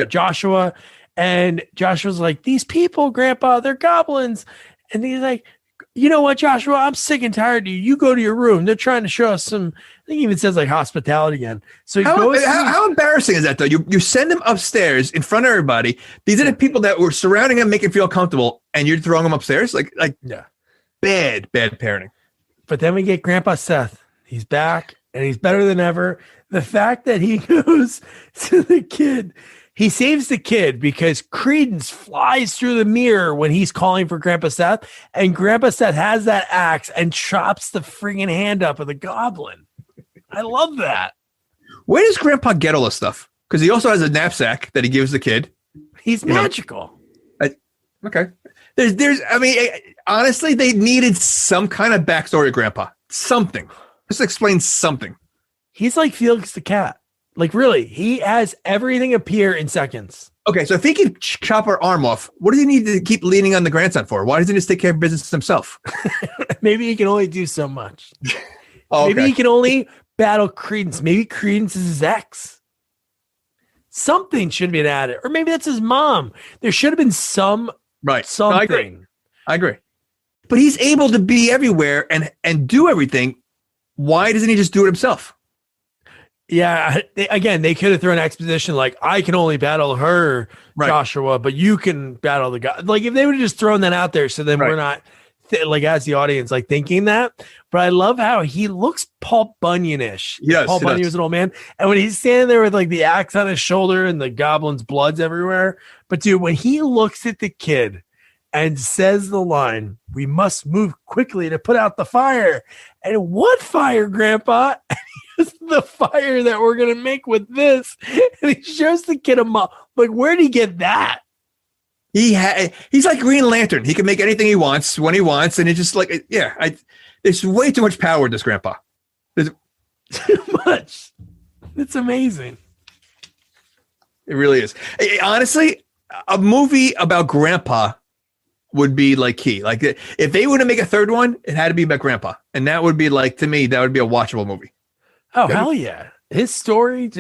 Joshua. And Joshua's like, these people, Grandpa, they're goblins. And he's like, you know what, Joshua? I'm sick and tired of you. You go to your room. They're trying to show us some, I think he even says like hospitality again. So how embarrassing is that, though? You send them upstairs in front of everybody. These are the people that were surrounding him, making him feel comfortable, and you're throwing them upstairs? Like yeah. Bad parenting. But then we get Grandpa Seth. He's back, and he's better than ever. The fact that he goes to the kid, he saves the kid because Credence flies through the mirror when he's calling for Grandpa Seth, and Grandpa Seth has that axe and chops the friggin' hand up of the goblin. I love that. Where does Grandpa get all this stuff? Because he also has a knapsack that he gives the kid. He's magical. Okay. Honestly, they needed some kind of backstory of Grandpa. Something. Just explain something. He's like Felix the cat. Like, really, he has everything appear in seconds. Okay, so if he can chop her arm off, what does he need to keep leaning on the grandson for? Why doesn't he just take care of business himself? Maybe he can only do so much. Okay. Maybe he can only battle Credence. Maybe Credence is his ex. Something should have been added. Or maybe that's his mom. There should have been something. No, I agree. But he's able to be everywhere and do everything. Why doesn't he just do it himself? Yeah. They could have thrown exposition like, I can only battle her, Joshua, but you can battle the guy. Like, if they would have just thrown that out there, so then we're not as the audience thinking that. But I love how he looks Paul Bunyan-ish. Yes, Paul Bunyan was an old man, and when he's standing there with the axe on his shoulder and the goblin's blood's everywhere. But dude, when he looks at the kid and says the line, "We must move quickly to put out the fire," and what fire, Grandpa? The fire that we're gonna make with this, and he shows the kid a mop. Like, where did he get that? He's like Green Lantern. He can make anything he wants when he wants, and it's just there's way too much power in this Grandpa. There's too much. It's amazing. It really is. Honestly, a movie about Grandpa would be key. Like, if they were to make a third one, it had to be about Grandpa, and that would be to me, that would be a watchable movie. Oh, hell yeah. His story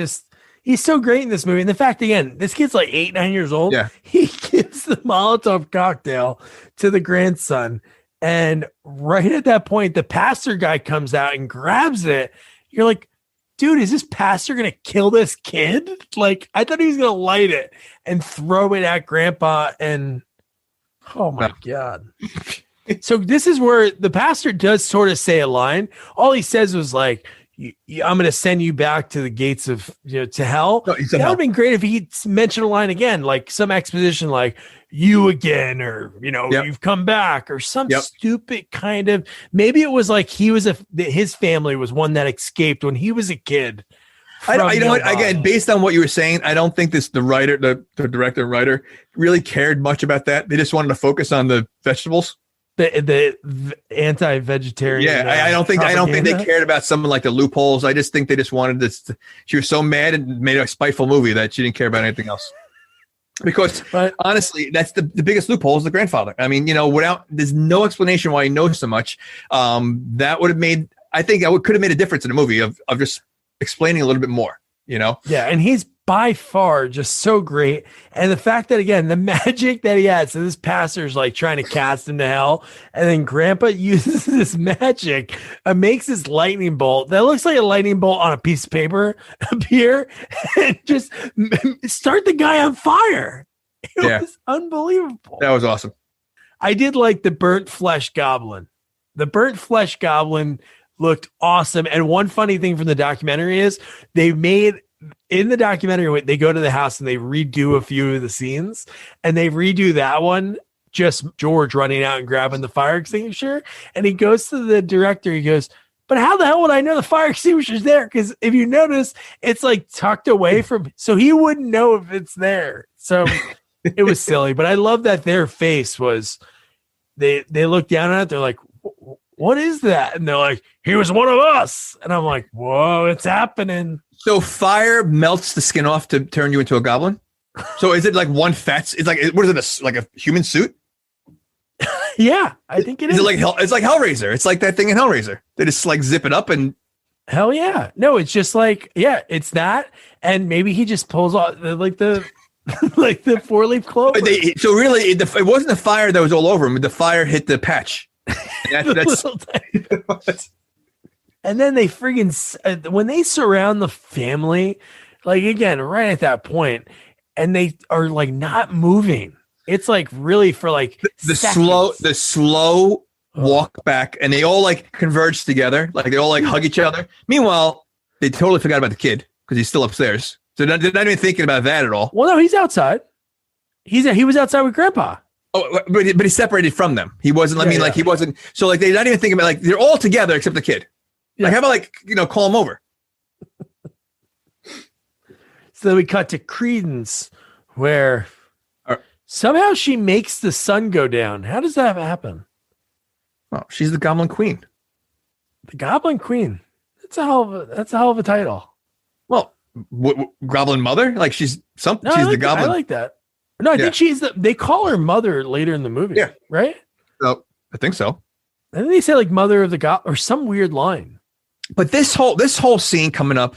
he's so great in this movie. And the fact, again, this kid's 8, 9 years old. Yeah. He gives the Molotov cocktail to the grandson. And right at that point, the pastor guy comes out and grabs it. You're like, dude, is this pastor going to kill this kid? I thought he was going to light it and throw it at Grandpa. And oh my God. So this is where the pastor does sort of say a line. All he says was I'm going to send you back to the gates of, to hell. No, that would have been great if he mentioned a line again, some exposition, you again, or, you've come back, or some stupid kind of, maybe it was his family was one that escaped when he was a kid. Again, based on what you were saying, I don't think the writer, the director and writer really cared much about that. They just wanted to focus on the vegetables. The anti-vegetarian. Yeah, I don't think they cared about some of the loopholes. I just think they just wanted this. She was so mad and made a spiteful movie that she didn't care about anything else. Because honestly, that's the biggest loophole is the grandfather. I mean, there's no explanation why he knows so much. That would have made. I think could have made a difference in the movie of just explaining a little bit more. Yeah, and he's by far just so great. And the fact that, again, the magic that he had, so this pastor's trying to cast him to hell, and then Grandpa uses this magic and makes this lightning bolt that looks like a lightning bolt on a piece of paper appear and just start the guy on fire. It was unbelievable. That was awesome. I did like the burnt flesh goblin. The burnt flesh goblin looked awesome. And one funny thing from the documentary is they made in the documentary, they go to the house and they redo a few of the scenes, and they redo that one, just George running out and grabbing the fire extinguisher. And he goes to the director. He goes, but how the hell would I know the fire extinguisher's there? Because if you notice, it's tucked away from, so he wouldn't know if it's there. So it was silly, but I love that their face was, they look down at it. They're like, what is that? And they're like, he was one of us. And I'm like, whoa, it's happening. So fire melts the skin off to turn you into a goblin? So is it one fat? It's what is it? A human suit? Yeah, I think it is. It's like Hellraiser. It's like that thing in Hellraiser. They just zip it up and. Hell yeah. No, it's just it's that. And maybe he just pulls off the 4-leaf clover. So really, it wasn't the fire that was all over him. The fire hit the patch. That's and then they when they surround the family, again, right at that point, and they are not moving. It's really for the slow walk back, and they all converge together, they all hug each other. Meanwhile, they totally forgot about the kid because he's still upstairs. So they're not even thinking about that at all. Well, no, he's outside. He was outside with Grandpa. Oh, but he's separated from them. He wasn't. He wasn't. So they're not even thinking about they're all together except the kid. Yeah. How about call him over? So then we cut to Credence, where somehow she makes the sun go down. How does that happen? Oh, she's the Goblin Queen. The Goblin Queen. That's a hell of a title. Well, Goblin Mother? She's something. No, she's the Goblin. I like that. No, I think she's they call her mother later in the movie. Yeah. Right? So I think so. And then they say mother of the god or some weird line. But this whole scene coming up,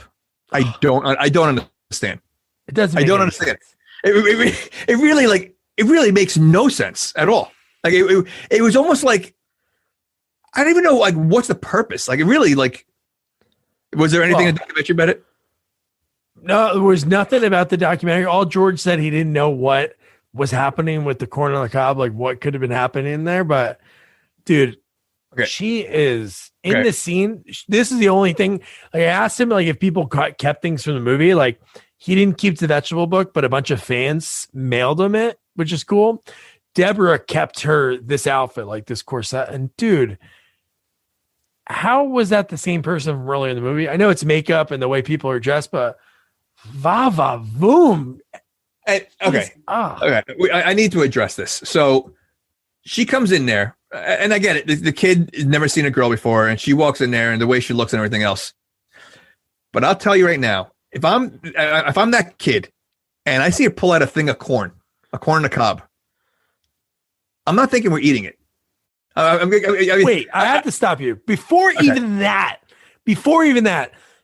I don't understand. It doesn't. I don't understand. It really makes no sense at all. Like it was almost like I don't even know like what's the purpose. Like it really like was there anything in the documentary about it? No, there was nothing about the documentary. All George said he didn't know what was happening with the corn on the cob, like what could have been happening in there. But dude, she is in the scene. This is the only thing. Like I asked him like if people kept things from the movie. Like he didn't keep the vegetable book, but a bunch of fans mailed him it, which is cool. Deborah kept her this outfit, like this corset. And dude, how was that the same person from earlier in the movie? I know it's makeup and the way people are dressed, but Vava Voom. Okay. I need to address this. So she comes in there, and I get it. The kid has never seen a girl before, and she walks in there, and the way she looks and everything else. But I'll tell you right now, if I'm that kid, and I see her pull out a thing of corn on the cob, I'm not thinking we're eating it. Wait, I have to stop you. Before even that,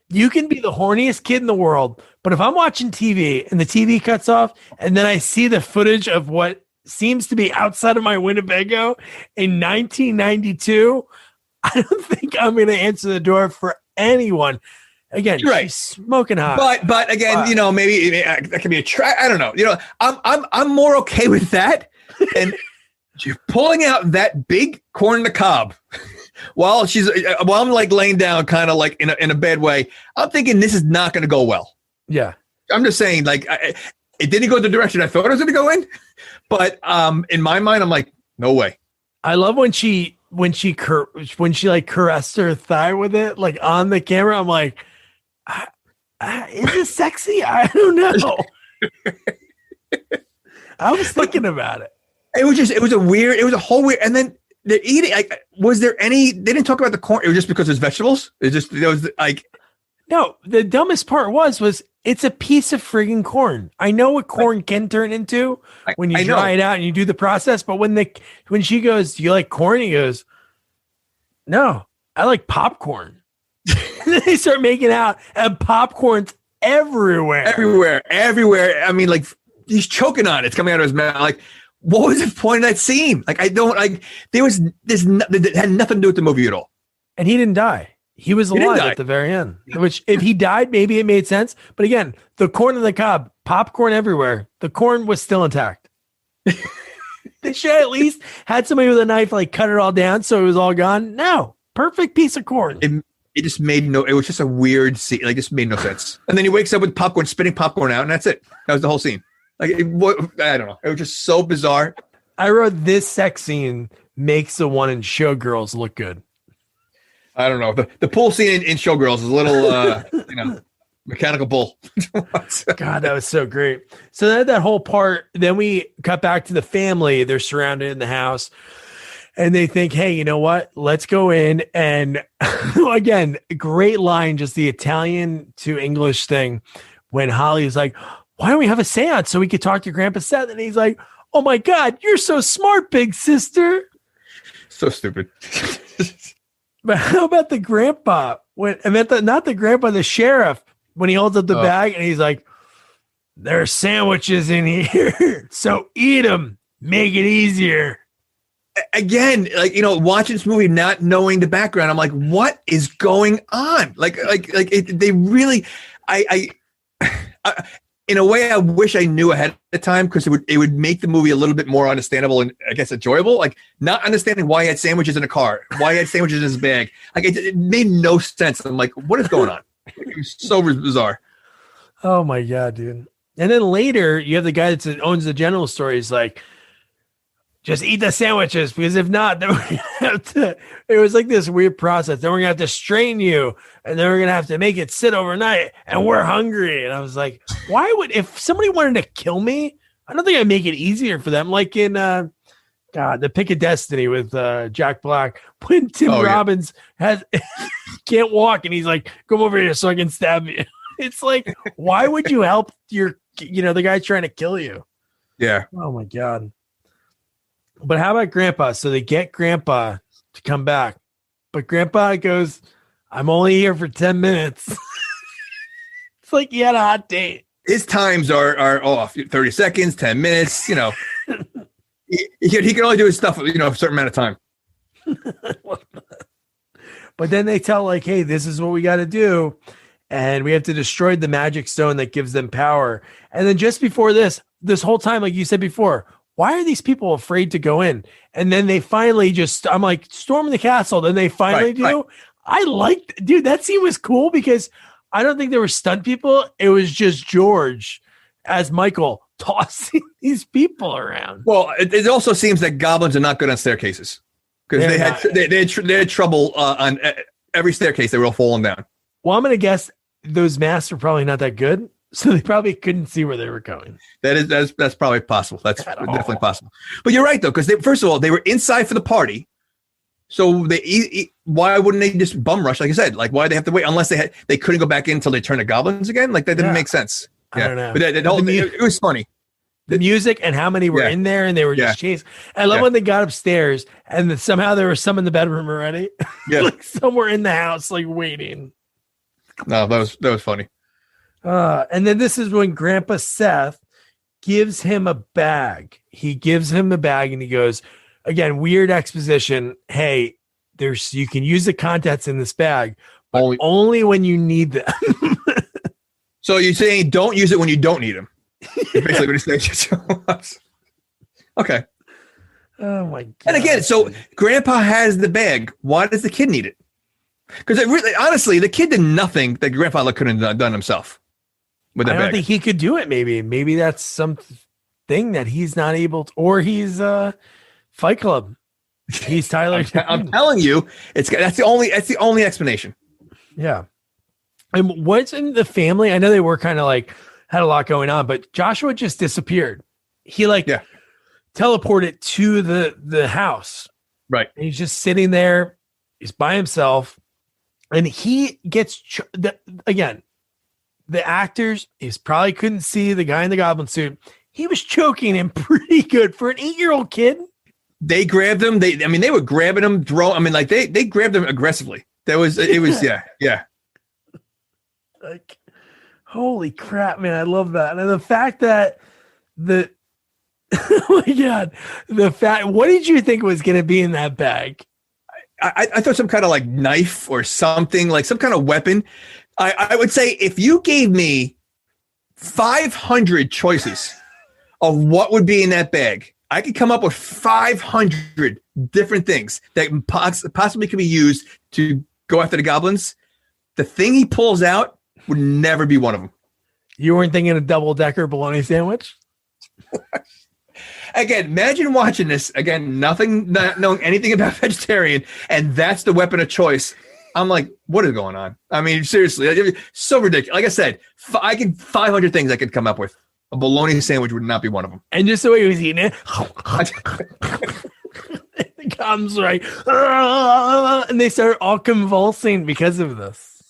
you can be the horniest kid in the world, but if I'm watching TV and the TV cuts off and then I see the footage of what seems to be outside of my Winnebago in 1992, I don't think I'm going to answer the door for anyone. Again, she's smoking hot. But again, maybe that could be a track. I don't know. I'm more okay with that. And you're pulling out that big corn on the cob while I'm like laying down kind of like in a bad way. I'm thinking this is not going to go well. Yeah. I'm just saying like it didn't go the direction I thought it was going to go in. But in my mind, I'm like, no way. I love when she like caressed her thigh with it, like on the camera. I'm like, is this sexy? I don't know. I was thinking about it. It was a whole weird, and then they're eating. Like, was there any? They didn't talk about the corn. It was just because it's vegetables. There was like, no. The dumbest part was it's a piece of friggin' corn. I know what corn can turn into when you dry it out and you do the process. But when she goes, "Do you like corn?" He goes, "No, I like popcorn." And then they start making out, and popcorn's everywhere. I mean, like he's choking on it. It's coming out of his mouth. Like. What was the point of that scene? Like, it had nothing to do with the movie at all. And he didn't die. He was alive at the very end, which if he died, maybe it made sense. But again, the corn on the cob, popcorn everywhere. The corn was still intact. They should at least had somebody with a knife, like cut it all down. So it was all gone. No, perfect piece of corn. It just made it was just a weird scene. Like, just made no sense. And then he wakes up with popcorn, spitting popcorn out. And that's it. That was the whole scene. Like, I don't know. It was just so bizarre. I wrote this sex scene makes the one in Showgirls look good. I don't know. The pool scene in Showgirls is a little, mechanical bull. God, that was so great. So that whole part, then we cut back to the family. They're surrounded in the house and they think, hey, you know what? Let's go in. And again, great line, just the Italian to English thing when Holly's like, why don't we have a seance so we could talk to Grandpa Seth? And he's like, oh my God, you're so smart, big sister. So stupid. But how about the grandpa? Not the grandpa, the sheriff, when he holds up the bag and he's like, there are sandwiches in here. So eat them. Make it easier. Again, like, watching this movie, not knowing the background, I'm like, what is going on? They really, in a way, I wish I knew ahead of time because it would make the movie a little bit more understandable and I guess enjoyable. Like not understanding why he had sandwiches in a car, why he had sandwiches in his bag. Like it made no sense. I'm like, what is going on? It was so bizarre. Oh my God, dude. And then later you have the guy that owns the general store. He's like, just eat the sandwiches because if not, then we're gonna have to. It was like this weird process. Then we're gonna have to strain you, and then we're gonna have to make it sit overnight, and we're hungry. And I was like, why would if somebody wanted to kill me? I don't think I'd make it easier for them. Like in The Pick of Destiny with Jack Black, when Tim Robbins can't walk, and he's like, come over here so I can stab you. It's like, why would you help the guy trying to kill you? Yeah. Oh my God. But how about Grandpa? So they get Grandpa to come back. But Grandpa goes, I'm only here for 10 minutes. It's like he had a hot date. his times are off. 30 seconds, 10 minutes. He can only do his stuff. A certain amount of time. But then they tell like, hey, this is what we got to do. And we have to destroy the magic stone that gives them power. And then just before this whole time, like you said before, why are these people afraid to go in? And then they finally I'm like, storm the castle. Then they finally do. Right. I liked, dude, that scene was cool because I don't think there were stunt people. It was just George as Michael tossing these people around. Well, it also seems that goblins are not good on staircases. Because they had trouble on every staircase. They were all falling down. Well, I'm going to guess those masks are probably not that good, so they probably couldn't see where they were going. That's probably possible. That's definitely possible. But you're right though, because first of all, they were inside for the party, so why wouldn't they just bum rush? Like I said, like why they have to wait unless they couldn't go back in until they turn to goblins again? Like that didn't make sense. I don't know. But it was funny. The music and how many were in there, and they were just chasing. I love when they got upstairs and somehow there were some in the bedroom already. Yeah, like somewhere in the house, like waiting. No, that was funny. And then this is when Grandpa Seth gives him a bag. He gives him a bag, and he goes, again, weird exposition. Hey, you can use the contents in this bag, but only when you need them. So you're saying don't use it when you don't need them. Basically what he's saying. Okay. Oh my god. And again, so Grandpa has the bag. Why does the kid need it? Because honestly, the kid did nothing that Grandpa couldn't have done himself with that bag. I don't think he could do it. Maybe that's something that he's not able to, or he's Fight Club. He's Tyler. I'm telling you, that's the only explanation. Yeah. And what's in the family? I know they were kind of like had a lot going on, but Joshua just disappeared. He teleported to the house. Right. And he's just sitting there. He's by himself. And he gets, again, the actors, he probably couldn't see the guy in the goblin suit. He was choking him pretty good for an 8-year-old kid. They grabbed him. They were grabbing him, they grabbed him aggressively. Yeah. Like, holy crap, man. I love that. And the fact that oh my God, what did you think was going to be in that bag? I thought some kind of like knife or something, like some kind of weapon. I would say if you gave me 500 choices of what would be in that bag, I could come up with 500 different things that possibly could be used to go after the goblins. The thing he pulls out would never be one of them. You weren't thinking a double-decker bologna sandwich? Again, imagine watching this. Again, not knowing anything about vegetarian, and that's the weapon of choice. I'm like, what is going on? I mean, seriously, so ridiculous. Like I said, 500 things I could come up with. A bologna sandwich would not be one of them. And just the way he was eating it, it comes right, and they start all convulsing because of this.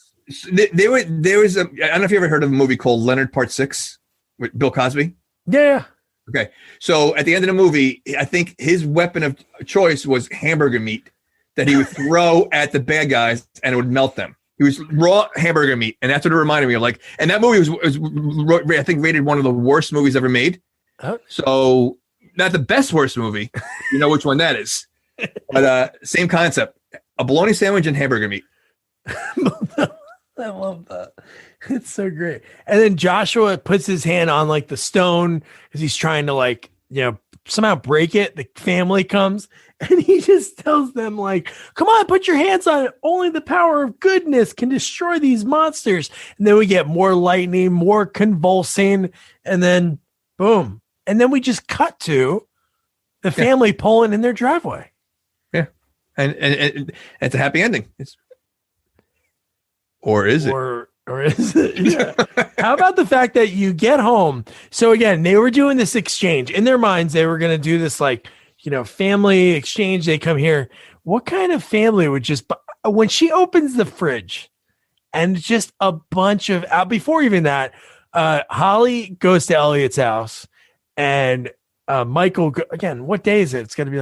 There was I don't know if you ever heard of a movie called Leonard Part 6 with Bill Cosby. Yeah. Okay. So at the end of the movie, I think his weapon of choice was hamburger meat that he would throw at the bad guys and it would melt them. He was raw hamburger meat. And that's what it reminded me of. Like, and that movie was I think rated one of the worst movies ever made. Oh. So not the best worst movie. You know which one that is. But same concept. A bologna sandwich and hamburger meat. I love that. It's so great. And then Joshua puts his hand on like the stone because he's trying to somehow break it. The family comes and he just tells them like, come on, put your hands on it. Only the power of goodness can destroy these monsters. And then we get more lightning, more convulsing, and then boom. And then we just cut to the family pulling in their driveway. Yeah. And it's a happy ending. Or is it? Or is it? Yeah. How about the fact that you get home? So again, they were doing this exchange in their minds. They were going to do this family exchange. They come here. What kind of family would when she opens the fridge and just a bunch of before even that, Holly goes to Elliot's house and Michael again, what day is it? It's going to be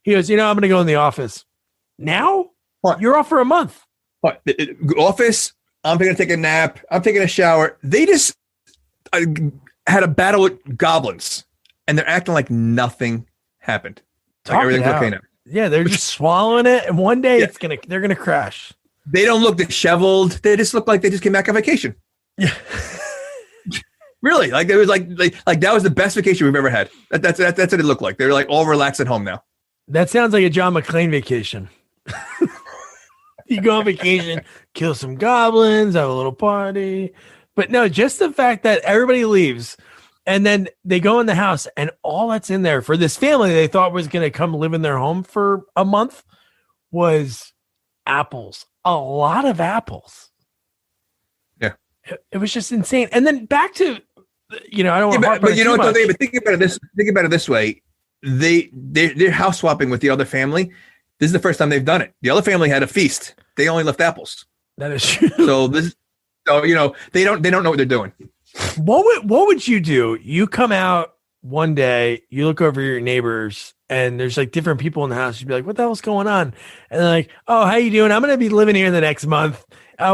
he goes, I'm going to go in the office now. What? You're off for a month. What? Office, I'm going to take a nap. I'm taking a shower. had a battle with goblins, and they're acting like nothing happened. Like everything's okay now. Yeah, they're just swallowing it, and one day they're gonna crash. They don't look disheveled. They just look like they just came back on vacation. Yeah. Really, like it was like that was the best vacation we've ever had. That's what it looked like. They're like all relaxed at home now. That sounds like a John McClane vacation. You go on vacation, kill some goblins, have a little party. But no, just the fact that everybody leaves and then they go in the house and all that's in there for this family they thought was going to come live in their home for a month was apples. A lot of apples. Yeah. It was just insane. And then back to, I don't want to but you know what, but think about it this way. They're house swapping with the other family. This is the first time they've done it. The other family had a feast. They only left apples. That is true. So they don't know what they're doing. What would you do? You come out one day, you look over your neighbors, and there's like different people in the house. You'd be like, "What the hell's going on?" And they're like, "Oh, how you doing? I'm going to be living here the next month.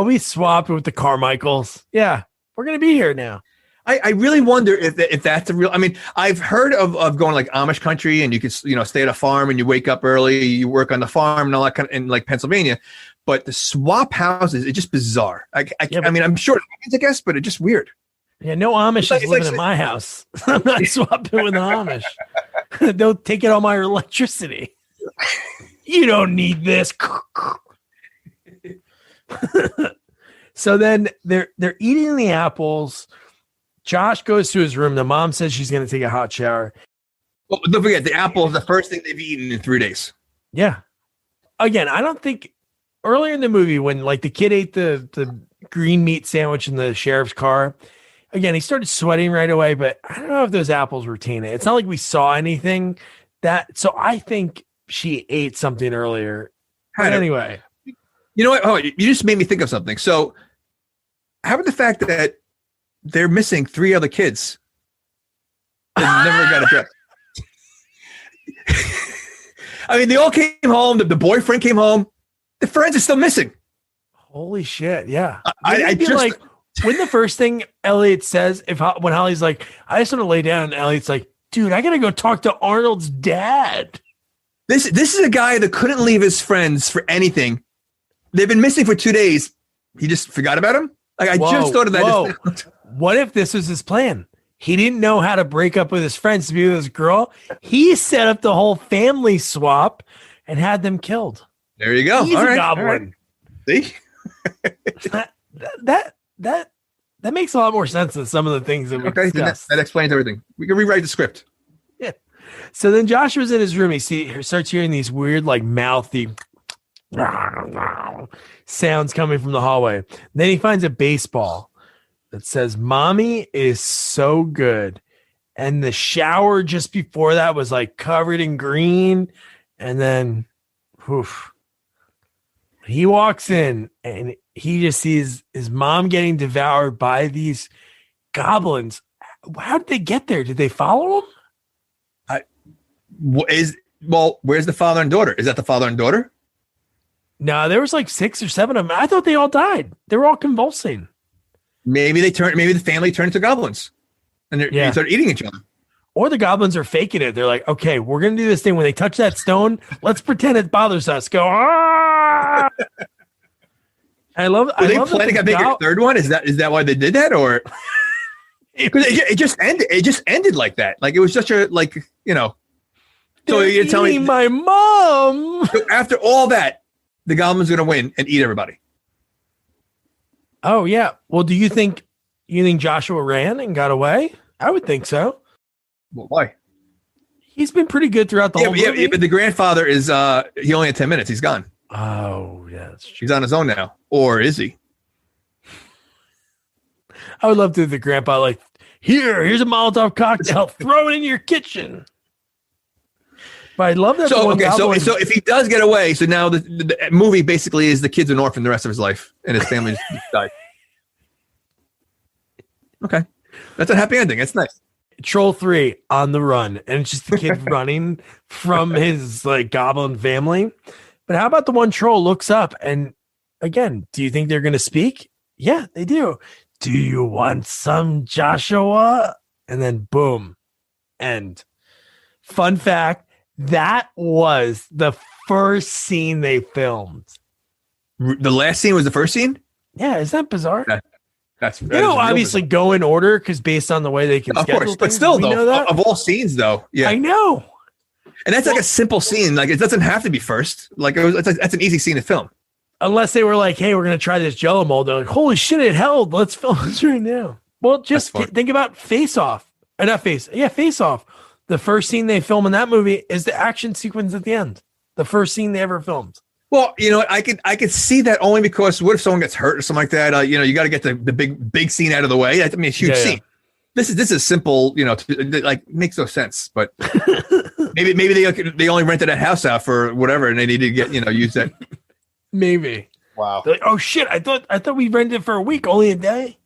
We swapped with the Carmichaels. Yeah, we're going to be here now." I really wonder if that's a real. I mean, I've heard of going like Amish country, and you can stay at a farm, and you wake up early, you work on the farm, and all that kind of, in like Pennsylvania. But the swap houses, it's just bizarre. I mean, I'm sure it happens, I guess, but it's just weird. Yeah, no Amish is living in my house. I'm not swapping with the Amish. They'll take all my electricity. You don't need this. So then they're eating the apples. Josh goes to his room. The mom says she's going to take a hot shower. Well, don't forget, the apple is the first thing they've eaten in 3 days. Yeah. Again, I don't think earlier in the movie when like the kid ate the green meat sandwich in the sheriff's car, again, he started sweating right away, but I don't know if those apples were tainted. It's not like we saw anything so I think she ate something earlier. But anyway. You know what? Oh, you just made me think of something. So how about the fact that they're missing 3 other kids that never got addressed? I mean, they all came home. The boyfriend came home. The friends are still missing. Holy shit! Yeah, I just like when the first thing Elliot says, when Holly's like, "I just want to lay down," and Elliot's like, "Dude, I gotta go talk to Arnold's dad." This is a guy that couldn't leave his friends for anything. They've been missing for 2 days. He just forgot about him. Like I just thought of that. What if this was his plan? He didn't know how to break up with his friends to be with this girl. He set up the whole family swap and had them killed. There you go. He's a goblin. See? that makes a lot more sense than some of the things that we discussed. That explains everything. We can rewrite the script. Yeah. So then Joshua's in his room. He starts hearing these weird, like mouthy sounds coming from the hallway. Then he finds a baseball that says, "Mommy is so good." And the shower just before that was like covered in green. And then he walks in and he just sees his mom getting devoured by these goblins. How did they get there? Did they follow him? Where's the father and daughter? Is that the father and daughter? No, there was like 6 or 7 of them. I thought they all died. They were all convulsing. Maybe the family turned into goblins and they started eating each other. Or the goblins are faking it. They're like, okay, we're going to do this thing. When they touch that stone, let's pretend it bothers us. Go, ah! I love they planning to make a third one? Is that why they did that? Or it just ended. It just ended like that. Like it was such a So you're telling me my mom. So after all that, the goblins are going to win and eat everybody. Oh yeah. Well, do you think Joshua ran and got away? I would think so. Well, why? He's been pretty good throughout the whole movie. Yeah, but the grandfather is he only had 10 minutes. He's gone. Oh, yeah, that's true. He's on his own now. Or is he? I would love to the grandpa like, here's a Molotov cocktail, throw it in your kitchen. But I love that. So if he does get away, so now the movie basically is the kid's an orphan the rest of his life and his family just died. Okay. That's a happy ending. That's nice. Troll 3 on the run, and it's just the kid running from his like goblin family. But how about the one troll looks up and again, do you think they're going to speak? Yeah, they do. do you want some, Joshua? And then boom, end. Fun fact, that was the first scene they filmed. The last scene was the first scene? Yeah, is that bizarre? That's obviously bizarre. Go in order because based on the way they can schedule things, but still, though, of all scenes, though, yeah, I know. And that's like a simple scene. Like it doesn't have to be first. That's an easy scene to film. Unless they were like, "Hey, we're gonna try this Jello mold." They're like, "Holy shit, it held! Let's film this right now." Well, just think about Face Off. Face Off. The first scene they film in that movie is the action sequence at the end. The first scene they ever filmed. Well, I could see that only because what if someone gets hurt or something like that? You got to get the big scene out of the way. I mean, a huge scene. This is simple. Makes no sense. But maybe they only rented a house out for whatever, and they needed to get use that. Maybe. Wow. They're like, oh shit! I thought we rented it for a week, only a day.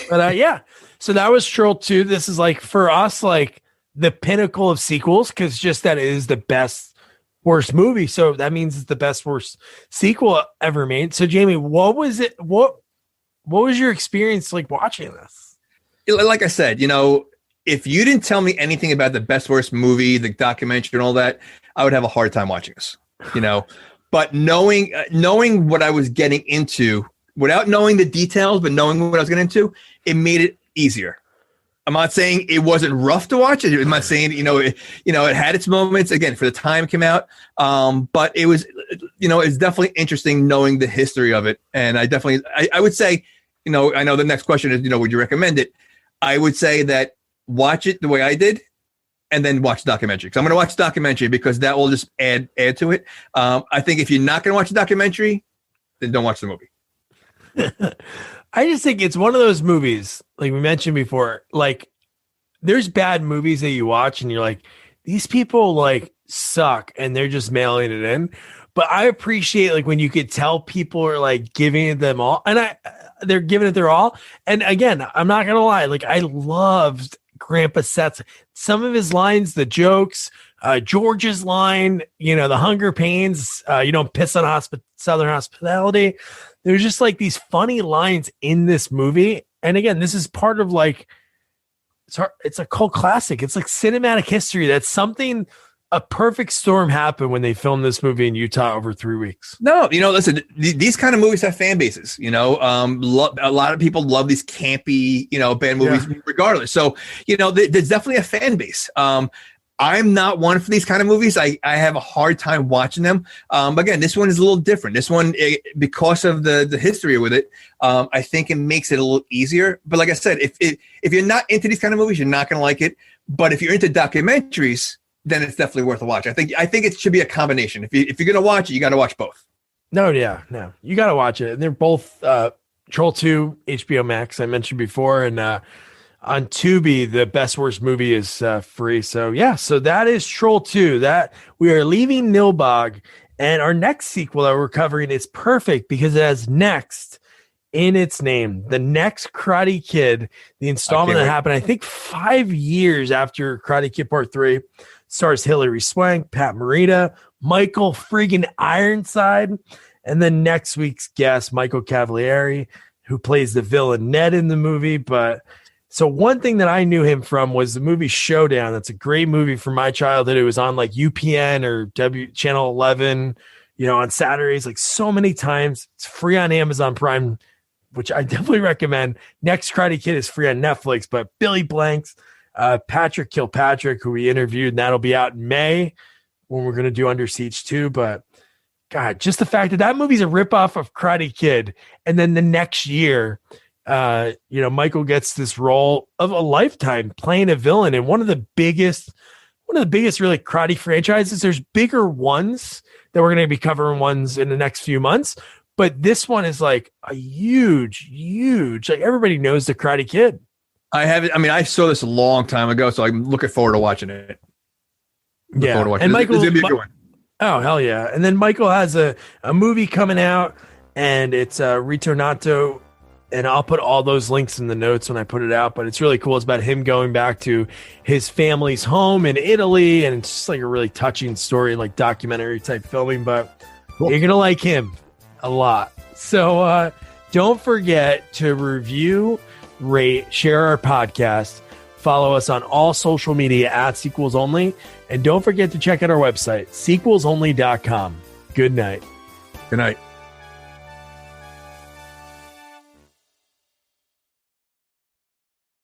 But yeah. So that was Troll 2. This is like for us, like the pinnacle of sequels, because just that is the best worst movie. So that means it's the best worst sequel ever made. So Jamie, what was it? What was your experience like watching this? Like I said, if you didn't tell me anything about the best worst movie, the documentary, and all that, I would have a hard time watching this. But knowing what I was getting into, without knowing the details, but knowing what I was getting into, it made it easier. I'm not saying it wasn't rough to watch. I'm not saying it had its moments. Again, for the time it came out, but it was it's definitely interesting knowing the history of it. And I would say, I know the next question is would you recommend it? I would say that watch it the way I did, and then watch the documentary. Because I'm going to watch the documentary because that will just add to it. I think if you're not going to watch the documentary, then don't watch the movie. I just think it's one of those movies, like we mentioned before, like there's bad movies that you watch and you're like, these people like suck and they're just mailing it in. But I appreciate like when you could tell people are like giving it them all and they're giving it their all. And again, I'm not going to lie. Like I loved Grandpa Seth's, some of his lines, the jokes, George's line, the hunger pains, you don't piss on Southern hospitality. There's just like these funny lines in this movie. And again, this is part of like, it's a cult classic. It's like cinematic history. That's something, a perfect storm happened when they filmed this movie in Utah over 3 weeks. No, listen, these kind of movies have fan bases, a lot of people love these campy, bad movies regardless. So, there's definitely a fan base. I'm not one for these kind of movies. I have a hard time watching them. Again, this one is a little different. This one, because of the history with it, I think it makes it a little easier. But like I said, if you're not into these kind of movies, you're not going to like it. But if you're into documentaries, then it's definitely worth a watch. I think it should be a combination. If you're going to watch it, you got to watch both. No, you got to watch it. And they're both Troll 2, HBO Max, I mentioned before, and on Tubi, the best worst movie is free. So that is Troll 2. That we are leaving Nilbog, and our next sequel that we're covering is perfect because it has next in its name. The next Karate Kid, the installment that happened, I think 5 years after Karate Kid Part 3, stars Hilary Swank, Pat Morita, Michael friggin' Ironside, and then next week's guest, Michael Cavalieri, who plays the villain Ned in the movie. So one thing that I knew him from was the movie Showdown. That's a great movie from my childhood. It was on like UPN or Channel 11, on Saturdays, like so many times. It's free on Amazon Prime, which I definitely recommend. Next Karate Kid is free on Netflix, but Billy Blanks, Patrick Kilpatrick, who we interviewed, and that'll be out in May when we're going to do Under Siege 2. But God, just the fact that movie's a ripoff of Karate Kid. And then the next year, Michael gets this role of a lifetime playing a villain in one of the biggest really karate franchises. There's bigger ones that we're going to be covering ones in the next few months, but this one is like a huge, like everybody knows the Karate Kid. I saw this a long time ago, so I'm looking forward to watching it. And Michael, this is gonna be a good one. Oh, hell yeah. And then Michael has a movie coming out, and it's Ritornato. And I'll put all those links in the notes when I put it out, but it's really cool. It's about him going back to his family's home in Italy, and it's just like a really touching story, like documentary type filming, but cool. You're going to like him a lot. So don't forget to review, rate, share our podcast. Follow us on all social media at Sequels Only. And don't forget to check out our website, sequelsonly.com. Good night. Good night.